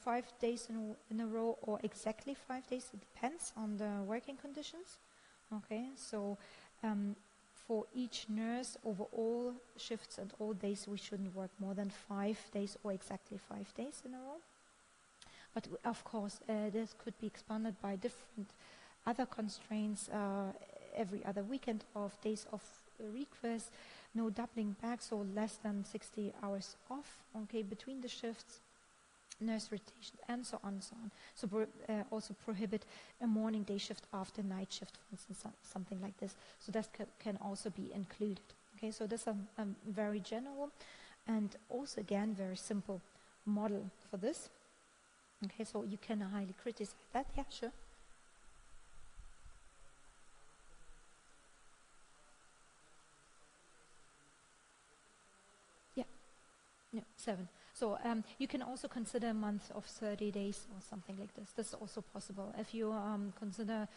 Speaker 1: 5 days in a row or exactly 5 days. It depends on the working conditions. Okay, so for each nurse over all shifts and all days, we shouldn't work more than 5 days or exactly 5 days in a row. But of course, this could be expanded by different other constraints, every other weekend of days of request, no doubling back, so less than 60 hours off, okay, between the shifts, nurse rotation, and so on, so on. So also prohibit a morning day shift after night shift, for instance, something like this. So that can also be included. Okay, so this is a very general and also again very simple model for this. Okay, so you can highly criticize that. Yeah, sure. Yeah, no, 7. So you can also consider a month of 30 days or something like this. This is also possible. If you consider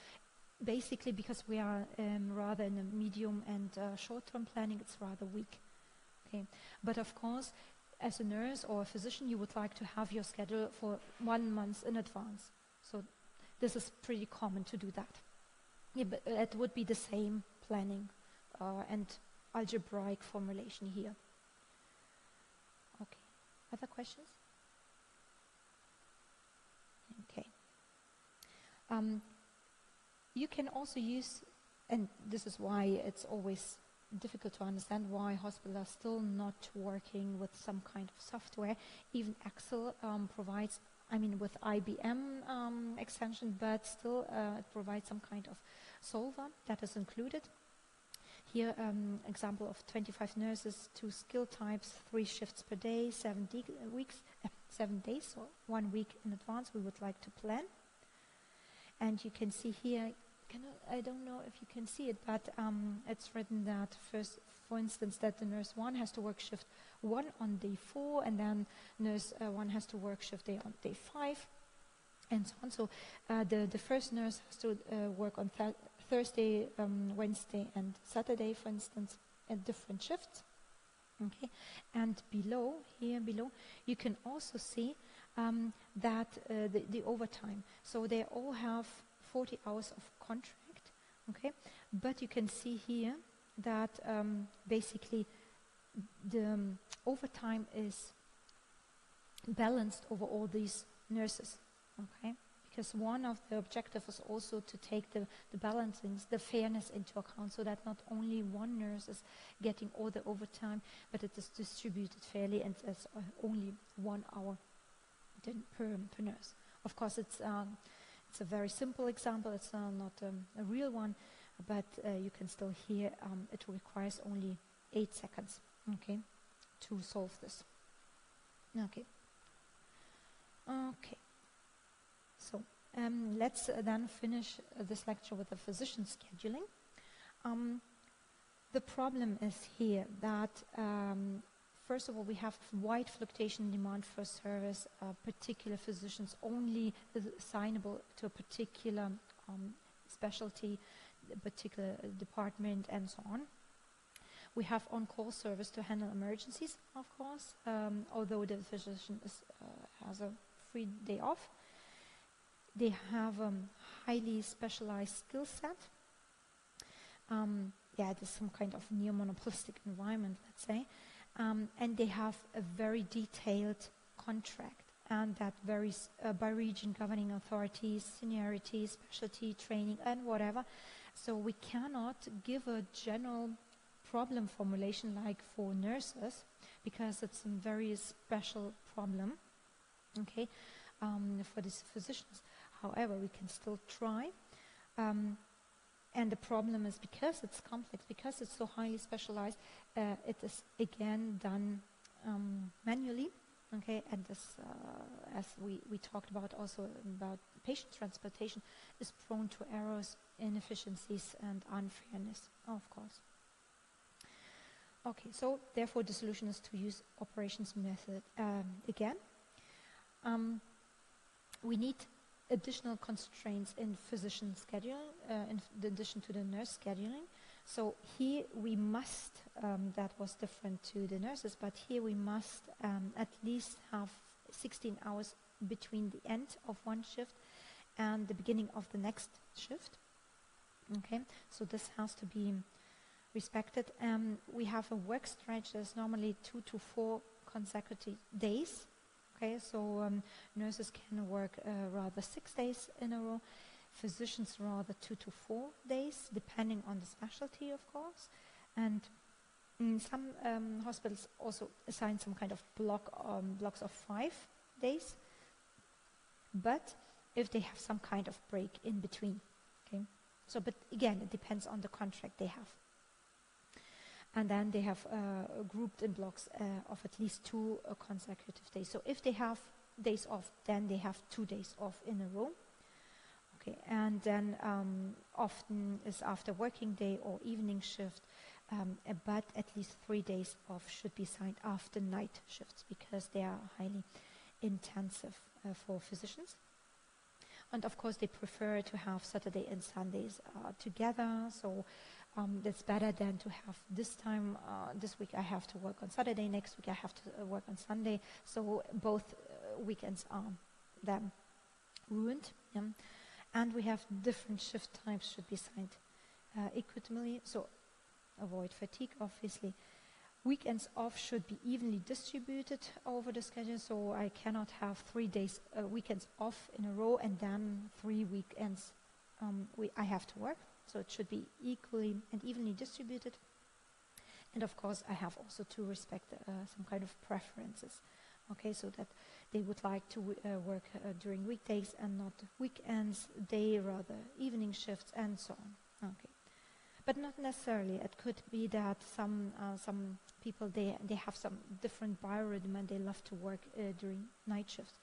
Speaker 1: basically, because we are rather in a medium and short-term planning, it's rather weak. Okay, but of course, as a nurse or a physician, you would like to have your schedule for 1 month in advance. So this is pretty common to do that. Yeah, but it would be the same planning and algebraic formulation here. Okay, other questions? Okay. You can also use, and this is why it's always difficult to understand why hospitals are still not working with some kind of software. Even Excel provides, I mean, with IBM extension, but still it provides some kind of solver that is included. Here, example of 25 nurses, 2 skill types, 3 shifts per day, 7 days, so 1 week in advance we would like to plan. And you can see here, I don't know if you can see it, but it's written that first, for instance, that the nurse 1 has to work shift 1 on day 4, and then nurse 1 has to work shift day on day 5, and so on. So the first nurse has to work on Thursday, Wednesday, and Saturday, for instance, at different shifts. Okay, and here below, you can also see that the overtime. So they all have 40 hours of contract, okay? But you can see here that basically the overtime is balanced over all these nurses, okay? Because one of the objectives is also to take the balancing, the fairness into account, so that not only one nurse is getting all the overtime, but it is distributed fairly and there's only 1 hour per nurse. Of course, it's a very simple example. It's not a real one, but you can still hear it requires only 8 seconds, okay, to solve this. Okay. Okay. So let's then finish this lecture with the physician scheduling. The problem is here that first of all, we have wide fluctuation in demand for service. Particular physicians only assignable to a particular specialty, a particular department, and so on. We have on-call service to handle emergencies, of course, although the physician has a free day off. They have a highly specialized skill set. It is some kind of neo-monopolistic environment, let's say. And they have a very detailed contract, and that varies by region, governing authorities, seniority, specialty, training, and whatever. So we cannot give a general problem formulation like for nurses, because it's a very special problem, okay, for these physicians. However, we can still try. And the problem is, because it's complex, because it's so highly specialized, it is again done manually, okay, and this, as we talked about also about patient transportation, is prone to errors, inefficiencies, and unfairness, of course. Okay, so therefore the solution is to use operations method again. We need additional constraints in physician scheduling, in addition to the nurse scheduling. So here we must, that was different to the nurses, but here we must at least have 16 hours between the end of one shift and the beginning of the next shift. Okay, so this has to be respected. We have a work stretch that's normally 2 to 4 consecutive days. Okay, so nurses can work rather 6 days in a row, physicians rather 2 to 4 days, depending on the specialty, of course. And some hospitals also assign some kind of blocks of 5 days, but if they have some kind of break in between. Okay, so but again, it depends on the contract they have. And then they have grouped in blocks of at least 2 consecutive days. So if they have days off, then they have 2 days off in a row. Okay, and then often is after working day or evening shift, but at least 3 days off should be assigned after night shifts, because they are highly intensive for physicians. And of course, they prefer to have Saturday and Sundays together. So that's better than to have this time, this week I have to work on Saturday, next week I have to work on Sunday. So both weekends are then ruined. Yeah? And we have different shift types should be signed equitably, so avoid fatigue, obviously. Weekends off should be evenly distributed over the schedule, so I cannot have 3 days, weekends off in a row and then 3 weekends I have to work. So it should be equally and evenly distributed. And of course, I have also to respect some kind of preferences. Okay, so that they would like to work during weekdays and not weekends, day rather evening shifts, and so on. Okay, but not necessarily. It could be that some people they have some different biorhythm and they love to work during night shifts.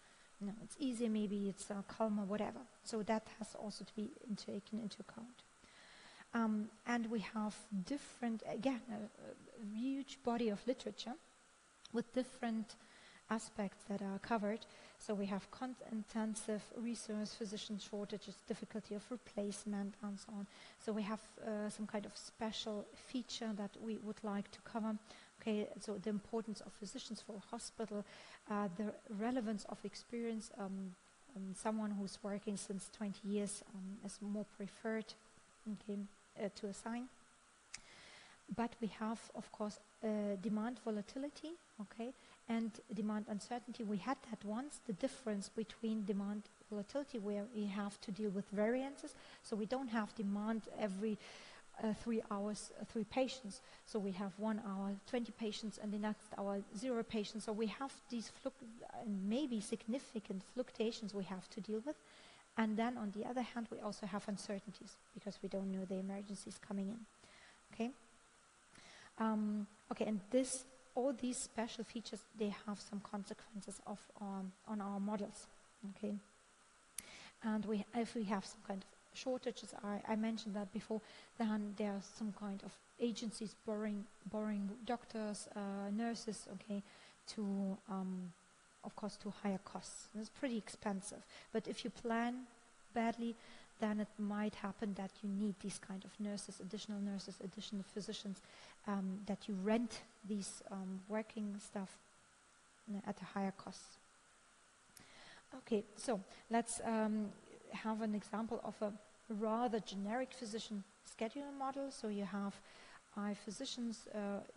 Speaker 1: No, it's easy. Maybe it's calmer, whatever. So that has also to be taken into account. And we have different, again, a huge body of literature with different aspects that are covered. So we have intensive research, physician shortages, difficulty of replacement, and so on. So we have some kind of special feature that we would like to cover. Okay, so the importance of physicians for hospital, the relevance of experience. Someone who's working since 20 years is more preferred, okay, to assign. But we have, of course, demand volatility, okay, and demand uncertainty. We had that once, the difference between demand volatility, where we have to deal with variances. So we don't have demand every 3 hours, 3 patients. So we have 1 hour, 20 patients, and the next hour, 0 patients. So we have these maybe significant fluctuations we have to deal with. And then on the other hand, we also have uncertainties because we don't know the emergencies coming in. Okay. Okay, and all these special features, they have some consequences on our models. Okay. And if we have some kind of shortages, I mentioned that before, then there are some kind of agencies borrowing doctors, nurses, okay, to of course, to higher costs. It's pretty expensive. But if you plan badly, then it might happen that you need these kind of nurses, additional physicians, that you rent these working staff at a higher cost. Okay, so let's have an example of a rather generic physician scheduling model. So you have physicians,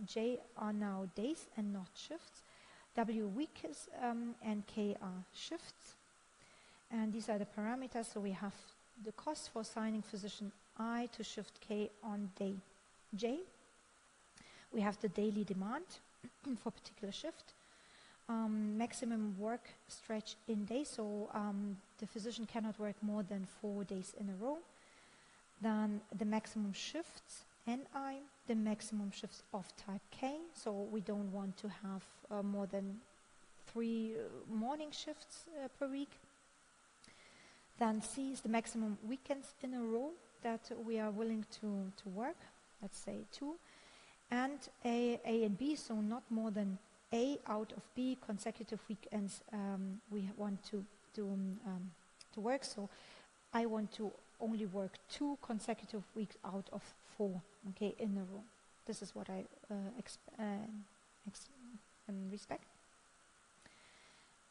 Speaker 1: J are now days and not shifts. W weeks and K are shifts. And these are the parameters. So we have the cost for assigning physician I to shift K on day J. We have the daily demand for a particular shift. Maximum work stretch in days. So the physician cannot work more than 4 days in a row. Then the maximum shifts NI, the maximum shifts of type K, so we don't want to have more than 3 morning shifts per week. Then C is the maximum weekends in a row that we are willing to work, let's say 2. And A and B, so not more than A out of B consecutive weekends we want to work. So I want to only work 2 consecutive weeks out of 4, okay, in a row. This is what I respect.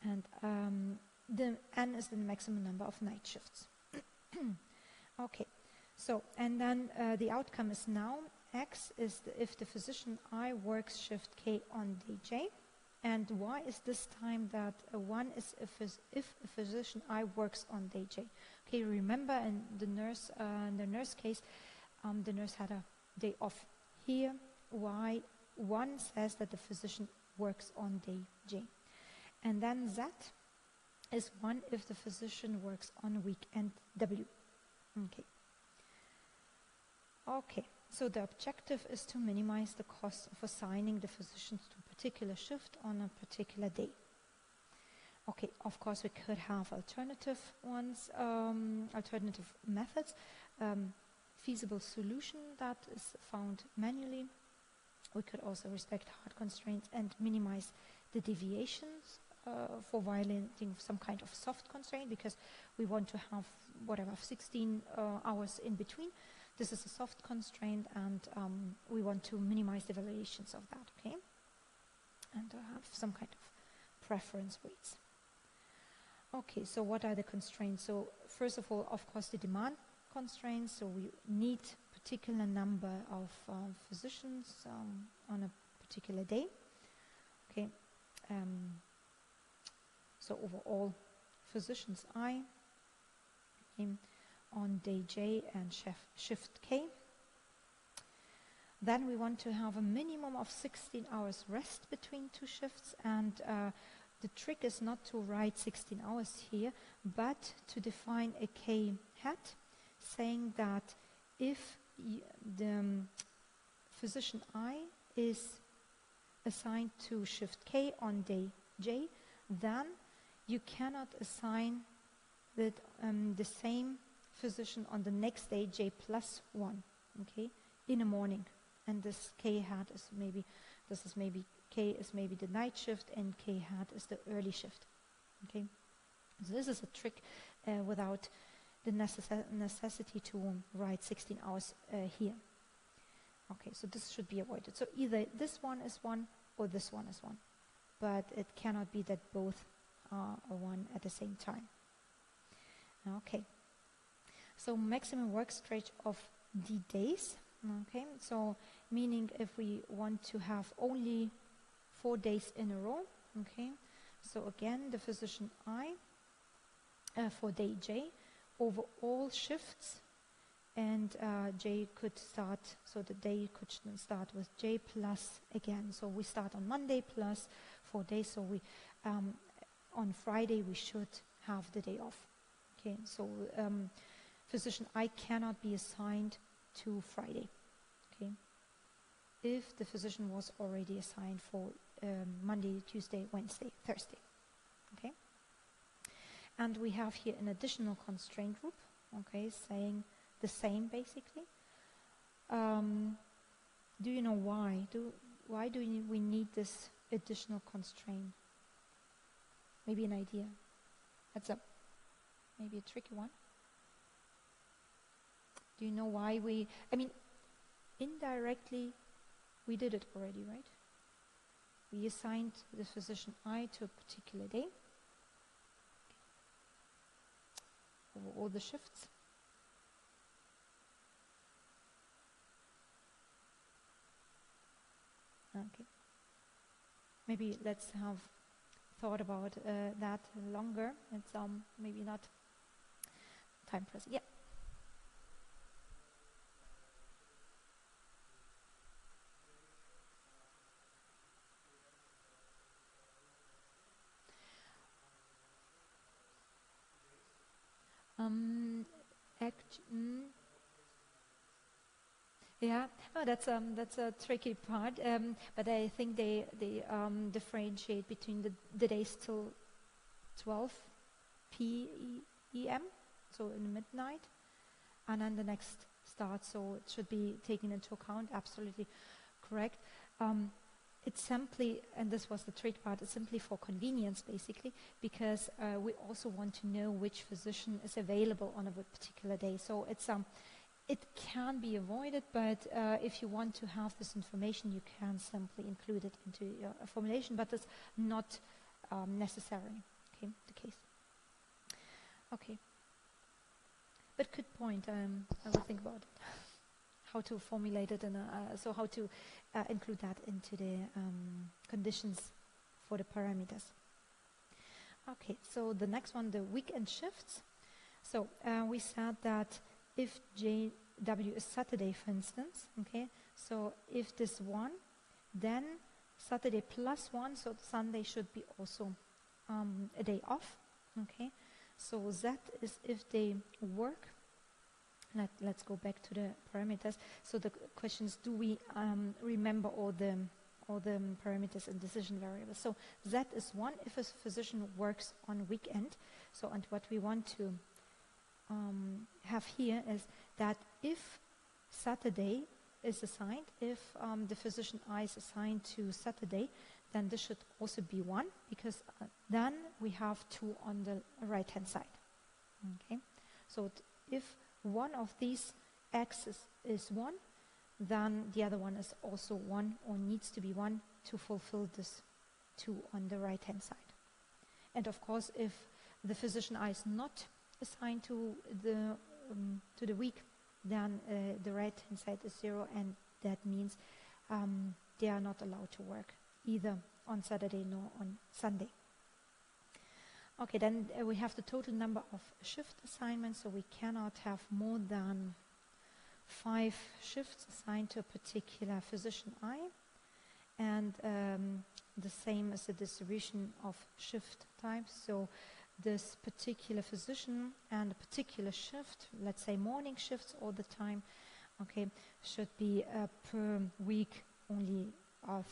Speaker 1: And the N is the maximum number of night shifts. Okay, so, and then the outcome is now X is if the physician I works shift K on day J, and Y is this time that 1 is if a physician I works on day J. Okay, remember in the nurse case, the nurse had a day off. Here, Y, 1 says that the physician works on day J. And then Z is 1 if the physician works on weekend W. Okay. Okay, so the objective is to minimize the cost of assigning the physicians to a particular shift on a particular day. Okay, of course we could have alternative ones, alternative methods, feasible solution that is found manually. We could also respect hard constraints and minimize the deviations for violating some kind of soft constraint, because we want to have whatever 16 hours in between. This is a soft constraint, and we want to minimize the variations of that, okay? And have some kind of preference weights. Okay, so what are the constraints? So first of all, of course, the demand constraints. So we need particular number of physicians on a particular day. Okay. So overall, physicians I on day J and shift K. Then we want to have a minimum of 16 hours rest between two shifts, and the trick is not to write 16 hours here, but to define a K hat, saying that if the physician I is assigned to shift K on day J, then you cannot assign the same physician on the next day, J plus 1, okay, in the morning. And this K hat is maybe, K is maybe the night shift, and K hat is the early shift, okay. So this is a trick without the necessity to write 16 hours here. Okay, so this should be avoided. So either this one is 1 or this one is 1. But it cannot be that both are 1 at the same time. Okay. So maximum work stretch of the days. Okay, so meaning if we want to have only 4 days in a row. Okay, so again, the physician I for day J over all shifts, and J could start, so the day could start with J plus again. So we start on Monday plus 4 days, so we on Friday we should have the day off. Okay, so physician I cannot be assigned to Friday. Okay, if the physician was already assigned for Monday, Tuesday, Wednesday, Thursday. Okay. And we have here an additional constraint group, okay, saying the same basically. Do you know why? Why do we need this additional constraint? Maybe an idea. Heads up. Maybe a tricky one. Do you know why indirectly we did it already, right? We assigned the physician I to a particular day. Over all the shifts. Okay. Maybe let's have thought about that longer. It's maybe not time pressing. Yeah. Yeah, no, that's a tricky part, but I think they differentiate between the days till 12 p.m., so in the midnight, and then the next starts, so it should be taken into account, absolutely correct. It's simply, and this was the trick part, it's simply for convenience basically, because we also want to know which physician is available on a particular day. So it's it can be avoided, but if you want to have this information, you can simply include it into your formulation, but it's not necessary, okay, the case. Okay. But good point, I will think about it. How to formulate it, and so how to include that into the conditions for the parameters. Okay, so the next one, the weekend shifts. So we said that if JW is Saturday, for instance, okay, so if this 1, then Saturday plus 1, so Sunday should be also a day off, okay. So that is if they work. Let's go back to the parameters. So the question is, do we remember all the parameters and decision variables? So that is 1 if a physician works on weekend. So, and what we want to have here is that if Saturday is assigned, if the physician I is assigned to Saturday, then this should also be 1, because then we have 2 on the right-hand side. Okay, so if one of these x's is 1, then the other one is also 1, or needs to be 1 to fulfill this 2 on the right-hand side. And of course, if the physician I is not assigned to the week, then the right-hand side is 0, and that means they are not allowed to work either on Saturday nor on Sunday. Okay, then we have the total number of shift assignments, so we cannot have more than 5 shifts assigned to a particular physician I, and the same as the distribution of shift types. So this particular physician and a particular shift, let's say morning shifts all the time, okay, should be per week only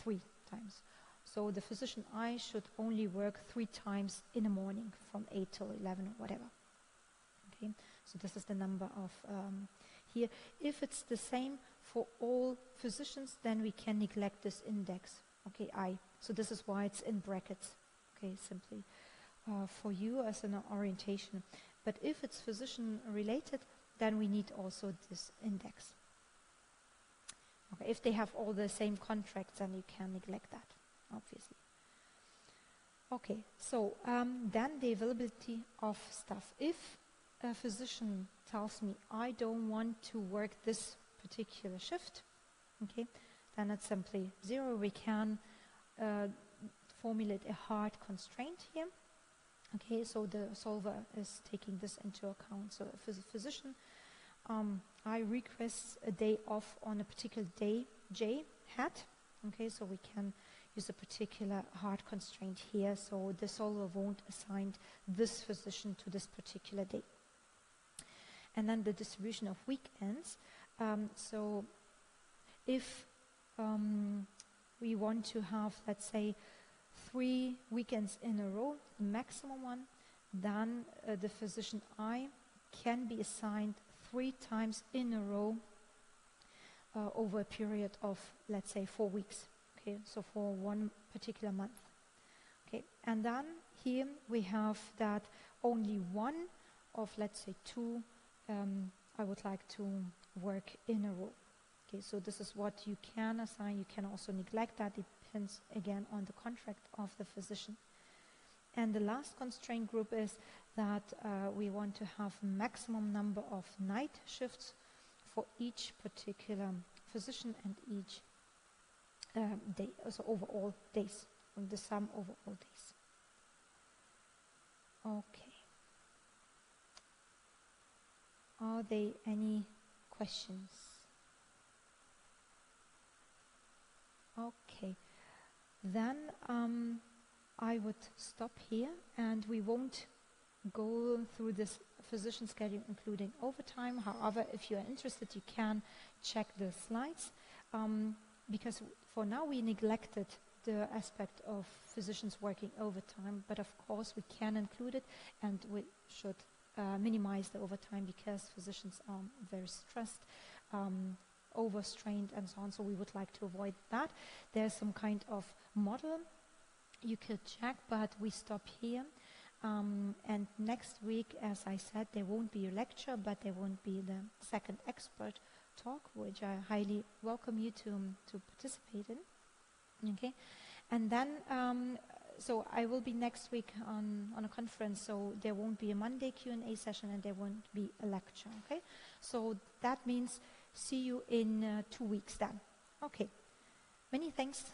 Speaker 1: 3 times. So the physician I should only work 3 times in the morning from 8 till 11 or whatever. Okay, so this is the number of here. If it's the same for all physicians, then we can neglect this index, okay, I. So this is why it's in brackets, okay, simply for you as an orientation. But if it's physician related, then we need also this index. Okay, if they have all the same contracts, then you can neglect that, obviously. Okay, so then the availability of staff. If a physician tells me I don't want to work this particular shift, okay, then it's simply 0. We can formulate a hard constraint here. Okay, so the solver is taking this into account. So if a physician I request a day off on a particular day, J hat, okay, so we can use a particular hard constraint here, so the solver won't assign this physician to this particular day. And then the distribution of weekends. So if we want to have, let's say, 3 weekends in a row, the maximum one, then the physician I can be assigned 3 times in a row over a period of, let's say, 4 weeks. Okay, so for one particular month. Okay, and then here we have that only 1 of, let's say, 2 I would like to work in a row. Okay, so this is what you can assign. You can also neglect that. Depends again on the contract of the physician. And the last constraint group is that we want to have maximum number of night shifts for each particular physician and each day, also over all days, the sum over all days. Okay. Are there any questions? Okay. Then I would stop here, and we won't go through this physician schedule including overtime. However, if you are interested, you can check the slides, because for now we neglected the aspect of physicians working overtime, but of course we can include it, and we should minimize the overtime because physicians are very stressed, overstrained and so on, so we would like to avoid that. There's some kind of model you could check, but we stop here. And next week, as I said, there won't be a lecture, but there won't be the second expert talk, which I highly welcome you to participate in. Okay, and then so I will be next week on a conference, so there won't be a Monday Q&A session and there won't be a lecture. Okay, so that means see you in 2 weeks then. Okay, many thanks.